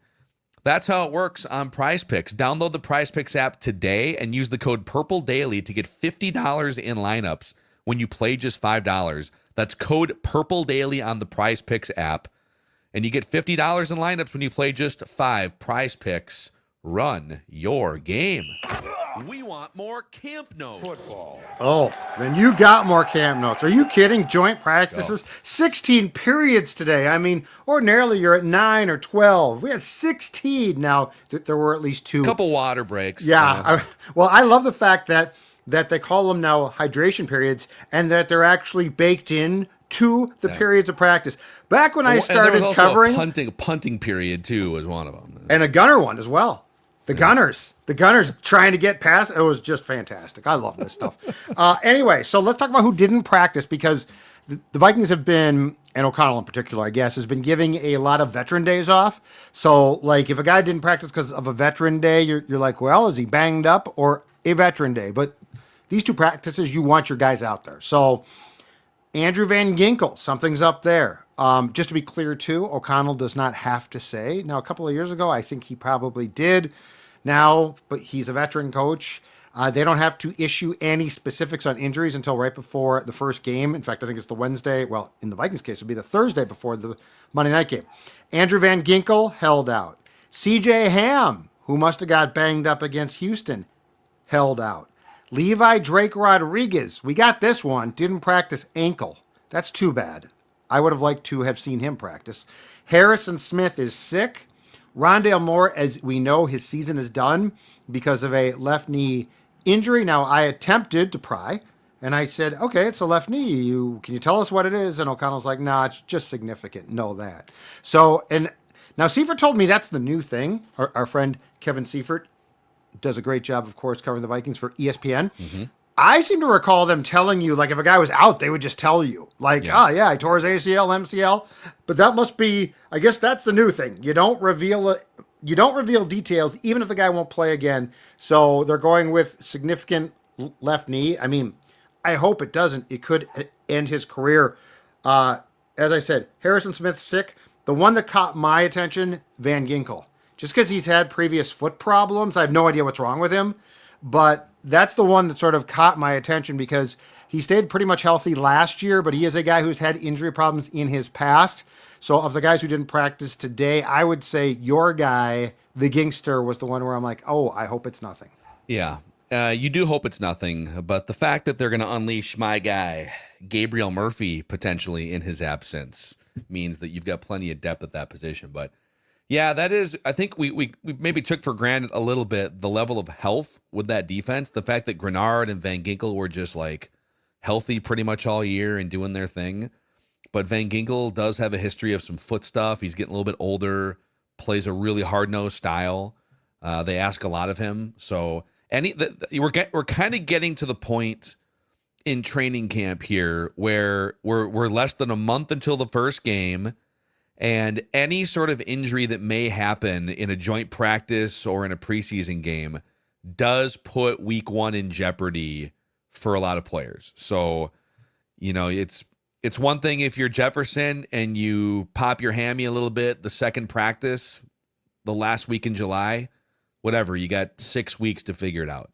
S3: That's how it works on Prize Picks. Download the Prize Picks app today and use the code Purple Daily to get $50 in lineups when you play just $5. That's code Purple Daily on the Prize Picks app, and you get $50 in lineups when you play just $5. Prize Picks, run your game. We want more camp notes. Football.
S4: Oh, then you got more camp notes. Are you kidding? Joint practices? 16 periods today. I mean, ordinarily you're at 9 or 12. We had 16. Now, there were at least 2.
S3: A couple water breaks.
S4: Yeah. I love the fact that they call them now hydration periods and that they're actually baked in to the periods of practice. Back when I started covering...
S3: a punting period, too, was one of them.
S4: And a gunner one as well. The Gunners trying to get past. It was just fantastic. I love this stuff. Anyway, so let's talk about who didn't practice because the Vikings have been, and O'Connell in particular, I guess, has been giving a lot of veteran days off. So, like, if a guy didn't practice because of a veteran day, you're like, well, is he banged up or a veteran day? But these 2 practices, you want your guys out there. So, Andrew Van Ginkel, something's up there. Just to be clear, too, O'Connell does not have to say. Now, a couple of years ago, I think he probably did. Now, but he's a veteran coach. They don't have to issue any specifics on injuries until right before the first game. In fact, I think it's the Wednesday. Well, in the Vikings case, it would be the Thursday before the Monday night game. Andrew Van Ginkel held out. C.J. Ham, who must have got banged up against Houston, held out. Levi Drake Rodriguez, we got this one, didn't practice ankle. That's too bad. I would have liked to have seen him practice. Harrison Smith is sick. Rondale Moore, as we know, his season is done because of a left knee injury. Now, I attempted to pry, and I said, okay, it's a left knee. Can you tell us what it is? And O'Connell's like, nah, it's just significant. Know that. So, and now Seifert told me that's the new thing. Our friend Kevin Seifert does a great job, of course, covering the Vikings for ESPN. Mm-hmm. I seem to recall them telling you, like, if a guy was out, they would just tell you. Like, I tore his ACL, MCL. But that must be, I guess that's the new thing. You don't reveal details, even if the guy won't play again. So they're going with significant left knee. I mean, I hope it doesn't. It could end his career. as I said, Harrison Smith's sick. The one that caught my attention, Van Ginkel. Just because he's had previous foot problems, I have no idea what's wrong with him. But that's the one that sort of caught my attention because he stayed pretty much healthy last year, but he is a guy who's had injury problems in his past. So of the guys who didn't practice today, I would say your guy, the Gingster, was the one where I'm like, oh, I hope it's nothing.
S3: Yeah, you do hope it's nothing, but the fact that they're going to unleash my guy, Gabriel Murphy, potentially in his absence means that you've got plenty of depth at that position. But yeah, that is, I think we maybe took for granted a little bit the level of health with that defense. The fact that Grenard and Van Ginkel were just like healthy pretty much all year and doing their thing. But Van Ginkel does have a history of some foot stuff. He's getting a little bit older, plays a really hard-nosed style. They ask a lot of him. So we're kind of getting to the point in training camp here where we're less than a month until the first game, and any sort of injury that may happen in a joint practice or in a preseason game does put week one in jeopardy for a lot of players. So, it's one thing if you're Jefferson and you pop your hammy a little bit the second practice, the last week in July, whatever, you got 6 weeks to figure it out.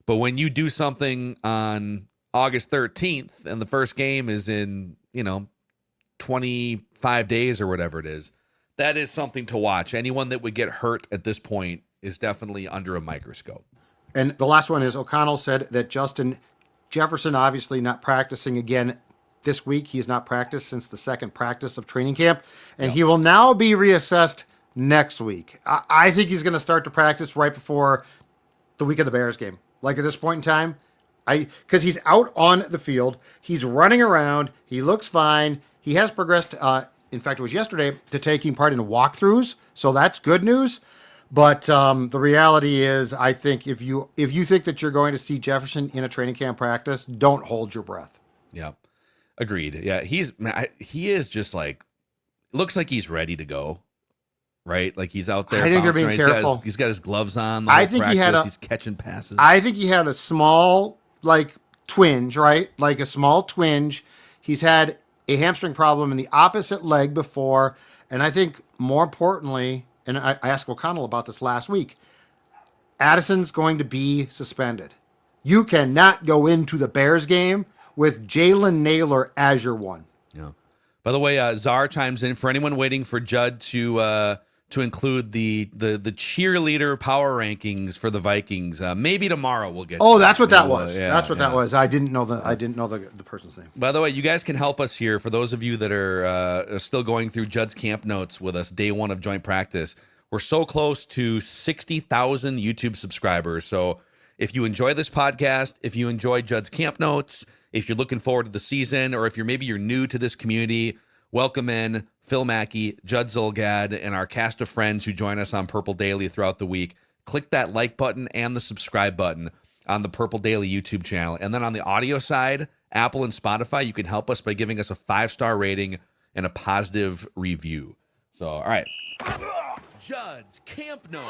S3: But when you do something on August 13th and the first game is in, 25 days or whatever it is, that is something to watch. Anyone that would get hurt at this point is definitely under a microscope.
S4: And the last one is O'Connell said that Justin Jefferson obviously not practicing again this week. He has not practiced since the second practice of training camp, and he will now be reassessed next week. I think he's going to start to practice right before the week of the Bears game. Like at this point in time, because he's out on the field, he's running around, he looks fine. He has progressed. In fact, it was yesterday to taking part in walkthroughs, so that's good news. But the reality is, I think if you think that you're going to see Jefferson in a training camp practice, don't hold your breath.
S3: Yeah, agreed. Yeah, he is just like, looks like he's ready to go, right? Like he's out there.
S4: I think they're being careful.
S3: He's got his gloves on.
S4: I think
S3: he's catching passes.
S4: I think he had a small twinge, right? Like a small twinge. He's had a hamstring problem in the opposite leg before, and I think more importantly, and I asked O'Connell about this last week, Addison's going to be suspended. You cannot go into the Bears game with Jalen Naylor as your one.
S3: Yeah. By the way, Czar chimes in for anyone waiting for Judd to include the cheerleader power rankings for the Vikings. Maybe tomorrow we'll get.
S4: Oh, that's what that was.
S3: Yeah,
S4: that's what that was. I didn't know the person's name.
S3: By the way, you guys can help us here. For those of you that are still going through Judd's camp notes with us, day one of joint practice, we're so close to 60,000 YouTube subscribers. So if you enjoy this podcast, if you enjoy Judd's camp notes, if you're looking forward to the season, or if you're new to this community, welcome in Phil Mackey, Judd Zolgad, and our cast of friends who join us on Purple Daily throughout the week. Click that like button and the subscribe button on the Purple Daily YouTube channel. And then on the audio side, Apple and Spotify, you can help us by giving us a 5-star rating and a positive review. So, all right. Judd's camp notes.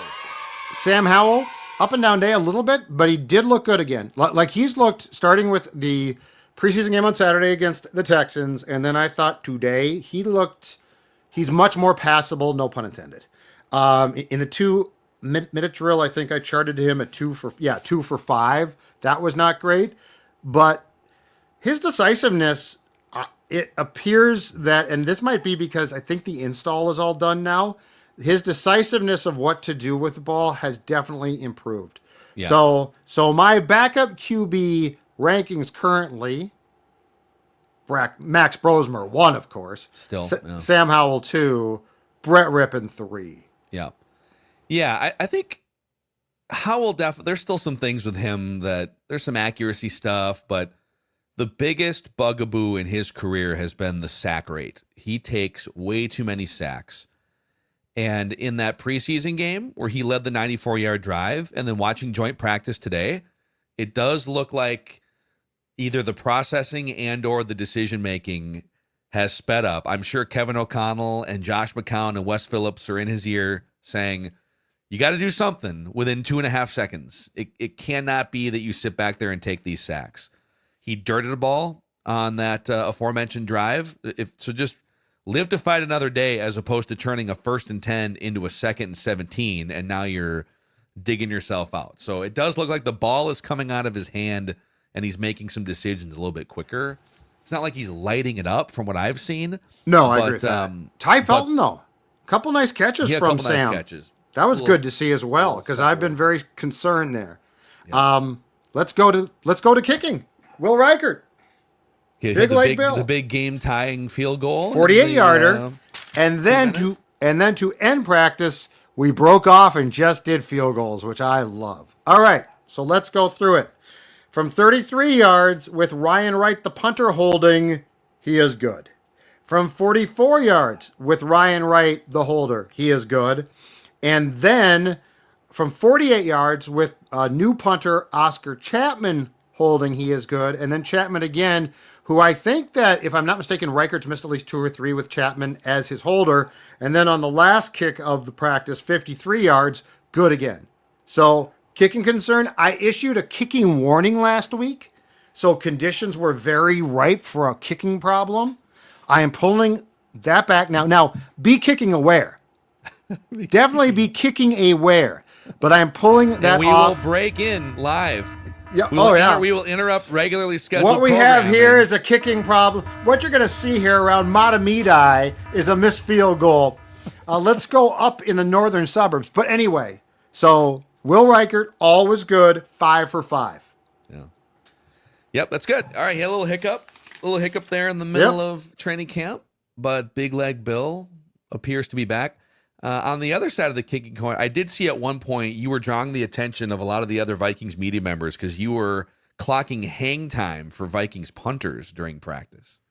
S4: Sam Howell, up and down day a little bit, but he did look good again. Like he's looked, starting with the preseason game on Saturday against the Texans, and then I thought today he's much more passable, no pun intended. In the 2-minute drill, I think I charted him at 2 for 5. That was not great, but his decisiveness, it appears that, and this might be because I think the install is all done now, his decisiveness of what to do with the ball has definitely improved. Yeah. So my backup QB rankings currently, Max Brosmer 1, of course.
S3: Still,
S4: Sam Howell 2, Brett Rippon 3.
S3: Yeah. I think Howell there's still some things with him that there's some accuracy stuff, but the biggest bugaboo in his career has been the sack rate. He takes way too many sacks. And in that preseason game where he led the 94-yard drive, and then watching joint practice today, it does look like either the processing and or the decision-making has sped up. I'm sure Kevin O'Connell and Josh McCown and Wes Phillips are in his ear saying, you got to do something within 2.5 seconds. It cannot be that you sit back there and take these sacks. He dirted a ball on that aforementioned drive. Just live to fight another day, as opposed to turning a 1st and 10 into a 2nd and 17, and now you're digging yourself out. So it does look like the ball is coming out of his hand, and he's making some decisions a little bit quicker. It's not like he's lighting it up from what I've seen.
S4: No, I agree with that. Ty Felton, though. A couple nice catches from Sam.
S3: Nice catches.
S4: That was good to see as well, because I've been very concerned there. Yeah. Let's go to kicking. Will Reichert.
S3: The big game tying field goal.
S4: 48-yarder. And then to end practice, we broke off and just did field goals, which I love. All right, so let's go through it. From 33 yards with Ryan Wright, the punter, holding, he is good. From 44 yards with Ryan Wright, the holder, he is good. And then from 48 yards with new punter Oscar Chapman holding, he is good. And then Chapman again, who I think that, if I'm not mistaken, Reichert's missed at least 2 or 3 with Chapman as his holder. And then on the last kick of the practice, 53 yards, good again. So, kicking concern, I issued a kicking warning last week. So, conditions were very ripe for a kicking problem. I am pulling that back now. Now, be kicking aware. Definitely be kicking aware. But I am pulling that off.
S3: We will break in live.
S4: Yeah.
S3: We will interrupt regularly scheduled
S4: What we have here is a kicking problem. What you're going to see here around Matamidi is a missed field goal. Let's go up in the northern suburbs. But anyway, so Will Reichert, all was good, 5 for 5.
S3: Yeah. Yep, that's good. All right, he had a little hiccup there in the middle of training camp, but Big Leg Bill appears to be back. On the other side of the kicking coin, I did see at one point you were drawing the attention of a lot of the other Vikings media members because you were clocking hang time for Vikings punters during practice.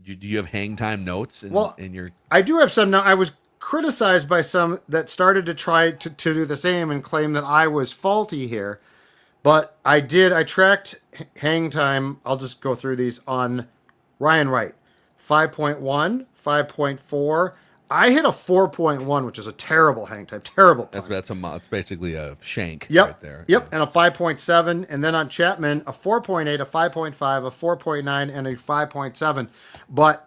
S3: Do you have hang time notes in your...
S4: I do have some now. I was criticized by some that started to try to do the same and claim that I was faulty here. But I tracked hang time. I'll just go through these on Ryan Wright. 5.1, 5.4. I hit a 4.1, which is a terrible hang time. Terrible punt.
S3: It's basically a shank
S4: right
S3: there.
S4: Yep, and a 5.7. And then on Chapman, a 4.8, a 5.5, a 4.9, and a 5.7. But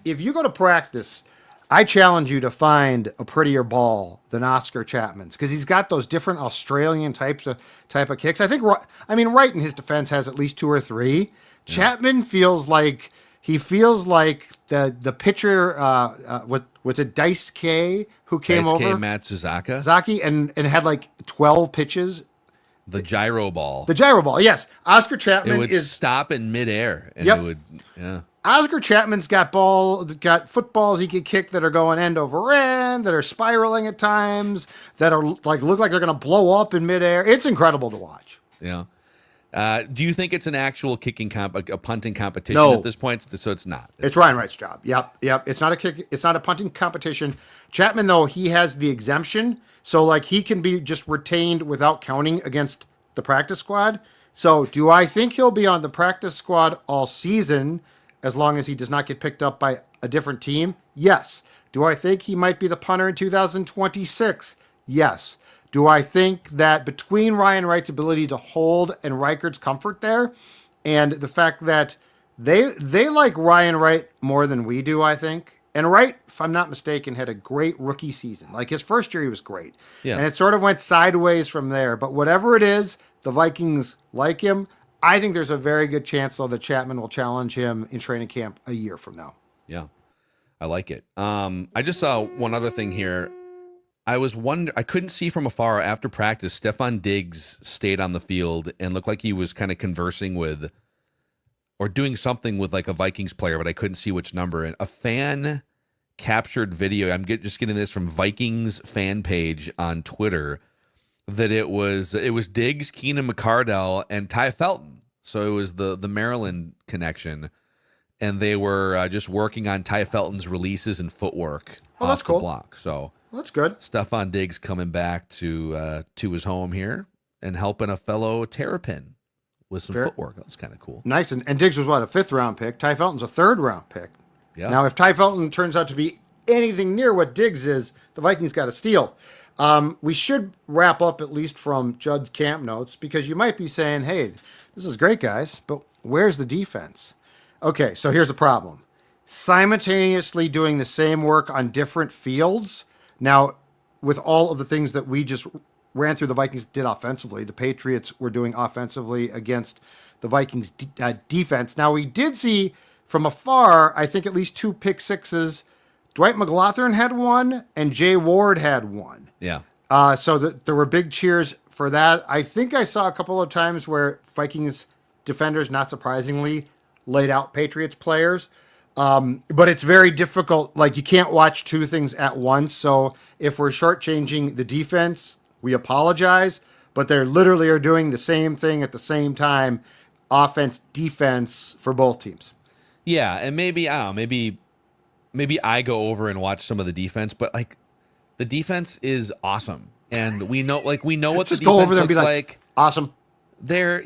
S4: if you go to practice, I challenge you to find a prettier ball than Oscar Chapman's because he's got those different Australian type of kicks. Wright in his defense has at least 2 or 3. Yeah. Chapman feels like the pitcher, was it Dice K who came over?
S3: Dice K, Matt Suzuki,
S4: and had like 12 pitches.
S3: The gyro ball.
S4: Yes. Oscar Chapman
S3: it would stop in midair, and
S4: Yep.
S3: it would, yeah.
S4: Oscar Chapman's got footballs he could kick that are going end over end, that are spiraling at times, that are look like they're going to blow up in midair. It's incredible to watch.
S3: Yeah. Do you think it's an actual kicking a punting competition
S4: No.
S3: at this point? So it's not.
S4: It's Ryan Wright's job. Yep. It's not a kick. It's not a punting competition. Chapman, though, he has the exemption, so like he can be just retained without counting against the practice squad. So do I think he'll be on the practice squad all season as long as he does not get picked up by a different team? Yes. Do I think he might be the punter in 2026? Yes. Do I think that between Ryan Wright's ability to hold and Reichert's comfort there, and the fact that they like Ryan Wright more than we do, I think. And Wright, if I'm not mistaken, had a great rookie season. Like his first year, he was great. Yeah. And it sort of went sideways from there. But whatever it is, the Vikings like him. I think there's a very good chance, though, that Chapman will challenge him in training camp a year from now.
S3: Yeah, I like it. I just saw one other thing here. I couldn't see from afar after practice. Stefon Diggs stayed on the field and looked like he was kind of conversing with or doing something with like a Vikings player, but I couldn't see which number. And a fan captured video. I'm just getting this from Vikings fan page on Twitter that it was Diggs, Keenan McCardell, and Ty Felton. So it was the Maryland connection, and they were just working on Ty Felton's releases and footwork off the block. So.
S4: Well, that's good.
S3: Stefon Diggs coming back to his home here and helping a fellow Terrapin with some footwork. That's kind of cool.
S4: Nice. And Diggs was, what, a 5th-round pick? Ty Felton's a 3rd-round pick. Yeah. Now, if Ty Felton turns out to be anything near what Diggs is, the Vikings got to steal. We should wrap up at least from Judd's camp notes because you might be saying, hey, this is great, guys, but where's the defense? Okay, so here's the problem. simultaneously doing the same work on different fields. Now, with all of the things that we just ran through, the Vikings did offensively. The Patriots were doing offensively against the Vikings defense. Now, we did see from afar, I think at least 2 pick sixes. Dwight McLaughlin had one, and Jay Ward had one.
S3: Yeah.
S4: So there were big cheers for that. I think I saw a couple of times where Vikings defenders, not surprisingly, laid out Patriots players. But it's very difficult. Like, you can't watch 2 things at once. So if we're shortchanging the defense, we apologize. But they literally are doing the same thing at the same time, offense, defense for both teams.
S3: Yeah, and maybe I don't know, maybe I go over and watch some of the defense, but like the defense is awesome, and we know what the defense
S4: go over there and
S3: looks
S4: be like, awesome.
S3: They're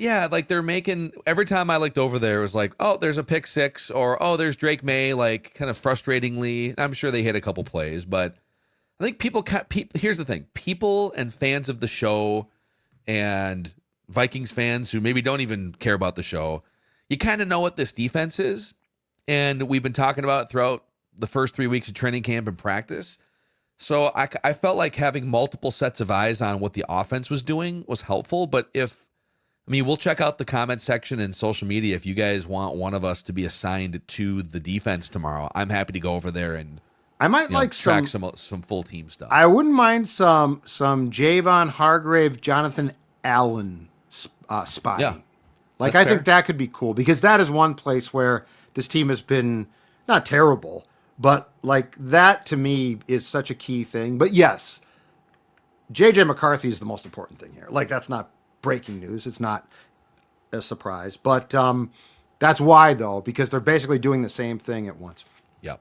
S3: making, every time I looked over there, it was like, oh, there's a pick 6, or oh, there's Drake May, like kind of frustratingly. I'm sure they hit a couple plays, but I think here's the thing: people and fans of the show, and Vikings fans who maybe don't even care about the show, you kind of know what this defense is. And we've been talking about it throughout the first 3 weeks of training camp and practice. So I felt like having multiple sets of eyes on what the offense was doing was helpful. But we'll check out the comment section and social media. If you guys want one of us to be assigned to the defense tomorrow, I'm happy to go over there and
S4: I might
S3: track some full team stuff.
S4: I wouldn't mind some Javon Hargrave, Jonathan Allen spotting.
S3: Yeah,
S4: I
S3: fair.
S4: think that could be cool, because that is one place where this team has been not terrible, but like that to me is such a key thing. But yes, JJ McCarthy is the most important thing here. Like, that's not breaking news. It's not a surprise, but that's why, though, because they're basically doing the same thing at once.
S3: Yep.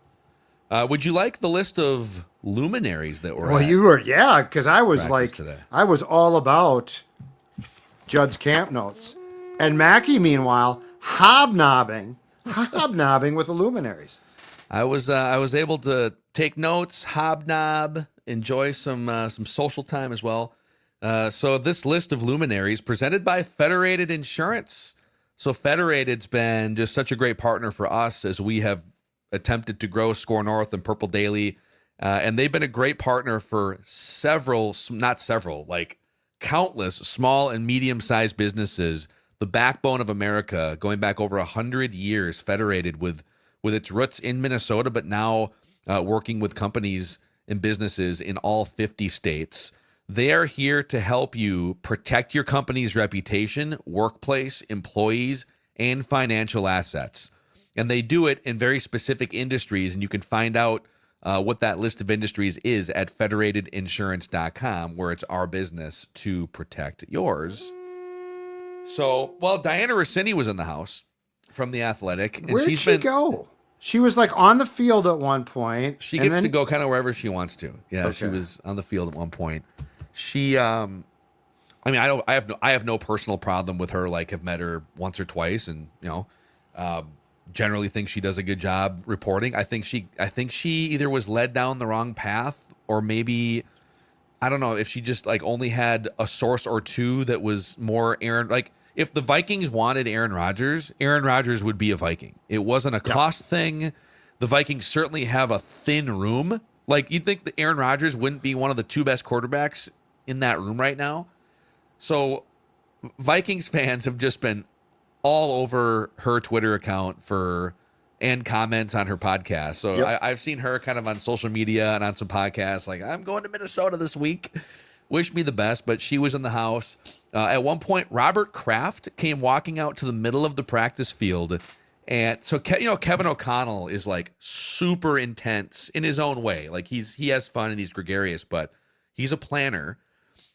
S3: Would you like the list of luminaries that were?
S4: Well, you were, yeah, because I was like,
S3: today.
S4: I was all about Judd's camp notes, and Mackey, meanwhile, hobnobbing with the luminaries.
S3: I was able to take notes, hobnob, enjoy some social time as well. So this list of luminaries presented by Federated Insurance. So Federated's been just such a great partner for us as we have attempted to grow Score North and Purple Daily. And they've been a great partner for countless small and medium-sized businesses, the backbone of America, going back over 100 years, Federated with its roots in Minnesota, but now working with companies and businesses in all 50 states. They are here to help you protect your company's reputation, workplace, employees, and financial assets. And they do it in very specific industries, and you can find out what that list of industries is at federatedinsurance.com, where it's our business to protect yours. So, well, Diana Rossini was in the house from The Athletic. And
S4: Where did she go? She was like on the field at one point.
S3: She gets to go kind of wherever she wants to. Yeah, okay. She was on the field at one point. She, I have no personal problem with her. Like, have met her once or twice, and generally think she does a good job reporting. I think she either was led down the wrong path, or maybe, I don't know, if she just like only had a source or two that was more Aaron. Like, if the Vikings wanted Aaron Rodgers would be a Viking. It wasn't a cost thing. The Vikings certainly have a thin room. Like, you'd think that Aaron Rodgers wouldn't be one of the 2 best quarterbacks in that room right now. So Vikings fans have just been all over her Twitter account and comments on her podcast. So I've seen her kind of on social media and on some podcasts, like, I'm going to Minnesota this week. Wish me the best. But she was in the house. At one point, Robert Kraft came walking out to the middle of the practice field. And so, Kevin O'Connell is like super intense in his own way. Like, he has fun and he's gregarious, but he's a planner.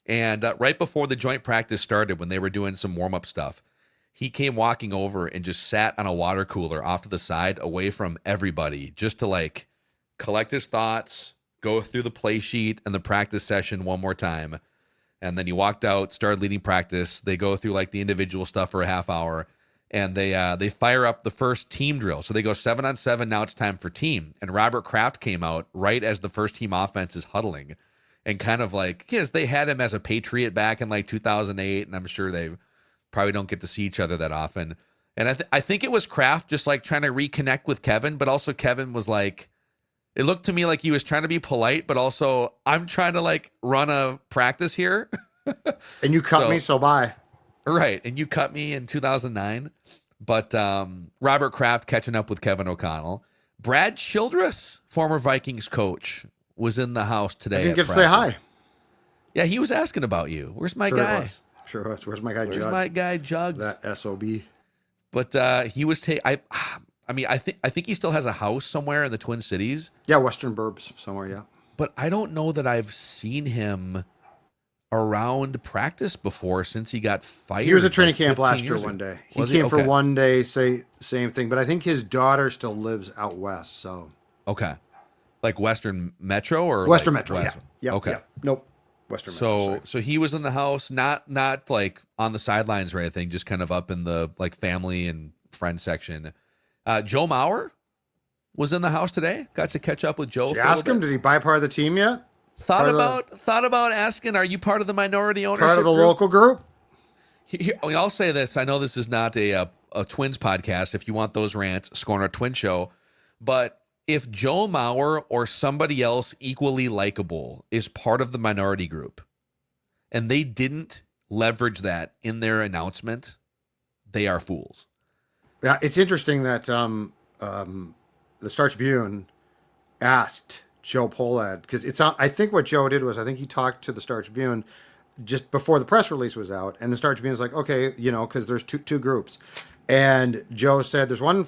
S3: And right before the joint practice started, when they were doing some warm-up stuff, he came walking over and just sat on a water cooler off to the side away from everybody, just to like collect his thoughts, go through the play sheet and the practice session one more time. And then he walked out, started leading practice. They go through like the individual stuff for a half hour, and they fire up the first team drill. So they go 7-on-7. Now it's time for team. And Robert Kraft came out right as the first team offense is huddling, and kind of like, yes, they had him as a Patriot back in like 2008. And I'm sure they probably don't get to see each other that often. And I think it was Kraft just like trying to reconnect with Kevin, but also Kevin was like, it looked to me like he was trying to be polite, but also I'm trying to like run a practice here.
S4: And you cut me, so bye.
S3: Right. And you cut me in 2009. But Robert Kraft catching up with Kevin O'Connell. Brad Childress, former Vikings coach, was in the house today.
S4: I didn't get to say hi.
S3: Yeah, he was asking about you. Where's my guy?
S4: Sure was. Where's my guy, Judd?
S3: Where's my guy, Jugs?
S4: That SOB.
S3: But he was I think he still has a house somewhere in the Twin Cities.
S4: Yeah, Western Burbs somewhere, yeah.
S3: But I don't know that I've seen him around practice before since he got fired.
S4: He was at training camp
S3: 15
S4: last year
S3: years
S4: one
S3: ago.
S4: day. He came for one day, say same thing. But I think his daughter still lives out west, so.
S3: Okay. Like Western Metro or
S4: Western
S3: like
S4: Metro, yeah.
S3: Okay.
S4: Yeah. Nope. Western Metro.
S3: So he was in the house, not like on the sidelines or anything, just kind of up in the like family and friend section. Joe Mauer was in the house today. Got to catch up with Joe.
S4: Did you ask him? Did he buy part of the team yet?
S3: Thought about asking, are you part of the minority ownership
S4: part of the
S3: group?
S4: Local group?
S3: I'll say this. I know this is not a Twins podcast. If you want those rants, Scorner Twin Show. But if Joe Mauer or somebody else equally likable is part of the minority group and they didn't leverage that in their announcement, they are fools.
S4: Yeah, it's interesting that the Star Tribune asked Joe Polad, because I think what Joe did was, I think he talked to the Star Tribune just before the press release was out, and the Star Tribune is like, okay, because there's two groups, and Joe said there's one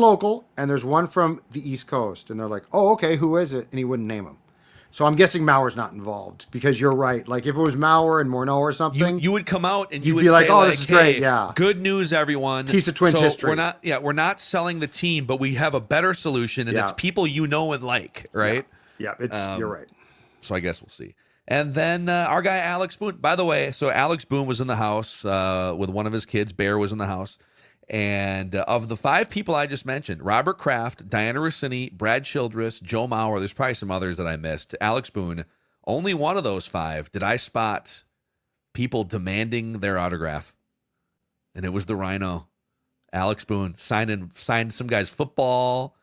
S4: local and there's one from the East Coast, and they're like, oh, okay, who is it? And he wouldn't name him. So I'm guessing Mauer's not involved, because you're right. Like if it was Mauer and Morneau or something,
S3: you would come out and you would
S4: be like,
S3: say,
S4: "Oh, this is great,
S3: hey,
S4: yeah,
S3: good news, everyone."
S4: Piece of Twins history.
S3: We're not selling the team, but we have a better solution, and it's people you know and like, right?
S4: Yeah, you're right.
S3: So I guess we'll see. And then our guy Alex Boone. By the way, so Alex Boone was in the house with one of his kids. Bear was in the house. And of the 5 people I just mentioned, Robert Kraft, Diana Rossini, Brad Childress, Joe Mauer, there's probably some others that I missed, Alex Boone, only one of those 5 did I spot people demanding their autograph. And it was the Rhino, Alex Boone, signed some guy's football,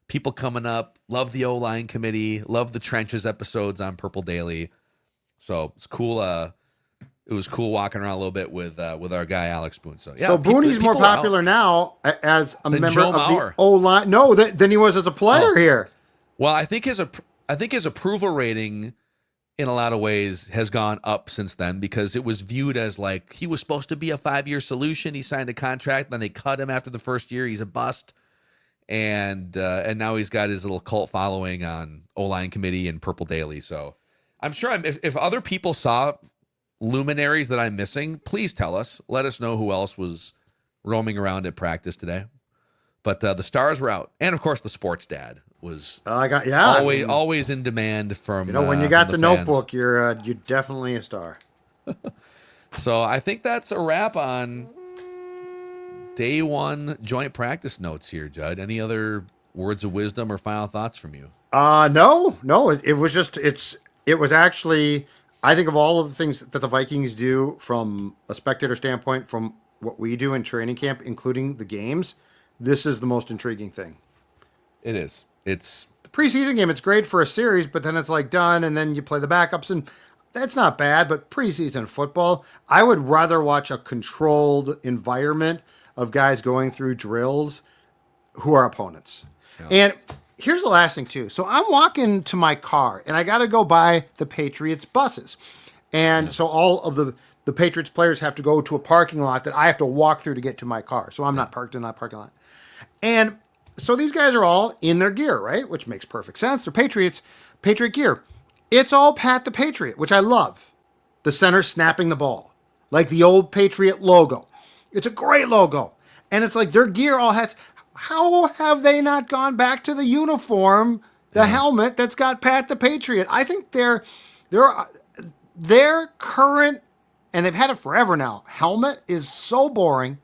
S3: people coming up, love the O-line committee, love the Trenches episodes on Purple Daily. So it's cool. It was cool walking around a little bit with our guy Alex Boone. So yeah.
S4: So Boone's more popular now as a member
S3: Joe
S4: of
S3: Mauer.
S4: the O-line. No, than he was as a player here.
S3: Well, I think his approval rating in a lot of ways has gone up since then, because it was viewed as like he was supposed to be a 5-year solution. He signed a contract, then they cut him after the first year. He's a bust, and now he's got his little cult following on O-line committee and Purple Daily. So I'm sure if other people saw luminaries that I'm missing, please tell us. Let us know who else was roaming around at practice today. But the stars were out, and of course the sports dad was always in demand from.
S4: When you got the notebook, you're definitely a star.
S3: So I think that's a wrap on day 1 joint practice notes here, Judd. Any other words of wisdom or final thoughts from you?
S4: No. It was actually, I think of all of the things that the Vikings do from a spectator standpoint, from what we do in training camp, including the games, this is the most intriguing thing.
S3: It is. It's
S4: the preseason game. It's great for a series, but then it's like done, and then you play the backups, and that's not bad. But preseason football, I would rather watch a controlled environment of guys going through drills who are opponents. Yeah. And here's the last thing too. So I'm walking to my car, and I got to go by the Patriots buses, and so all of the Patriots players have to go to a parking lot that I have to walk through to get to my car. So I'm not parked in that parking lot. And so these guys are all in their gear, right? Which makes perfect sense. They're Patriot gear. It's all Pat the Patriot, which I love. The center snapping the ball, like the old Patriot logo. It's a great logo. And it's like their gear all has, how have they not gone back to the uniform, the helmet that's got Pat the Patriot? I think their current, and they've had it forever now, helmet is so boring.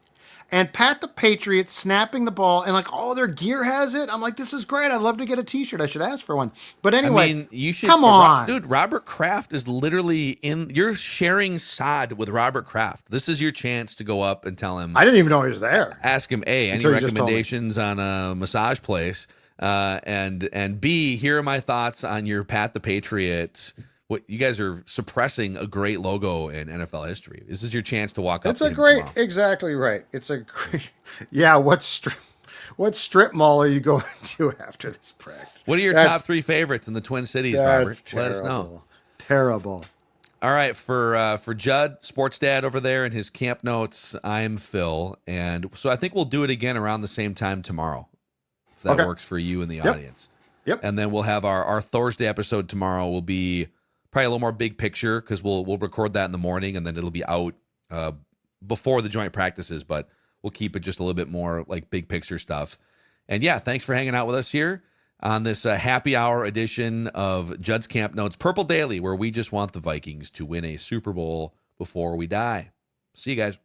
S4: and Pat the Patriots snapping the ball, and like, oh, their gear has it. I'm like, this is great. I'd love to get a T-shirt. I should ask for one. But anyway,
S3: I mean, you should.
S4: come on,
S3: Dude. Robert Kraft is literally in. You're sharing sod with Robert Kraft. This is your chance to go up and tell him.
S4: I didn't even know he was there.
S3: Ask him A, any
S4: Until you just told me.
S3: recommendations on a massage place, and B, here are my thoughts on your Pat the Patriots. What you guys are suppressing a great logo in NFL history. This is your chance to walk up.
S4: It's a great,
S3: tomorrow.
S4: exactly right. It's a great, yeah. What strip mall are you going to after this practice?
S3: What are your top 3 favorites in the Twin Cities, Robert?
S4: Terrible.
S3: Let us know.
S4: Terrible.
S3: All right, for Judd, Sports Dad over there in his camp notes, I'm Phil, and so I think we'll do it again around the same time tomorrow, if that works for you and the audience.
S4: Yep.
S3: And then we'll have our Thursday episode tomorrow. Will be probably a little more big picture because we'll record that in the morning and then it'll be out before the joint practices, but we'll keep it just a little bit more like big picture stuff. And yeah, thanks for hanging out with us here on this happy hour edition of Judd's Camp Notes Purple Daily, where we just want the Vikings to win a Super Bowl before we die. See you guys.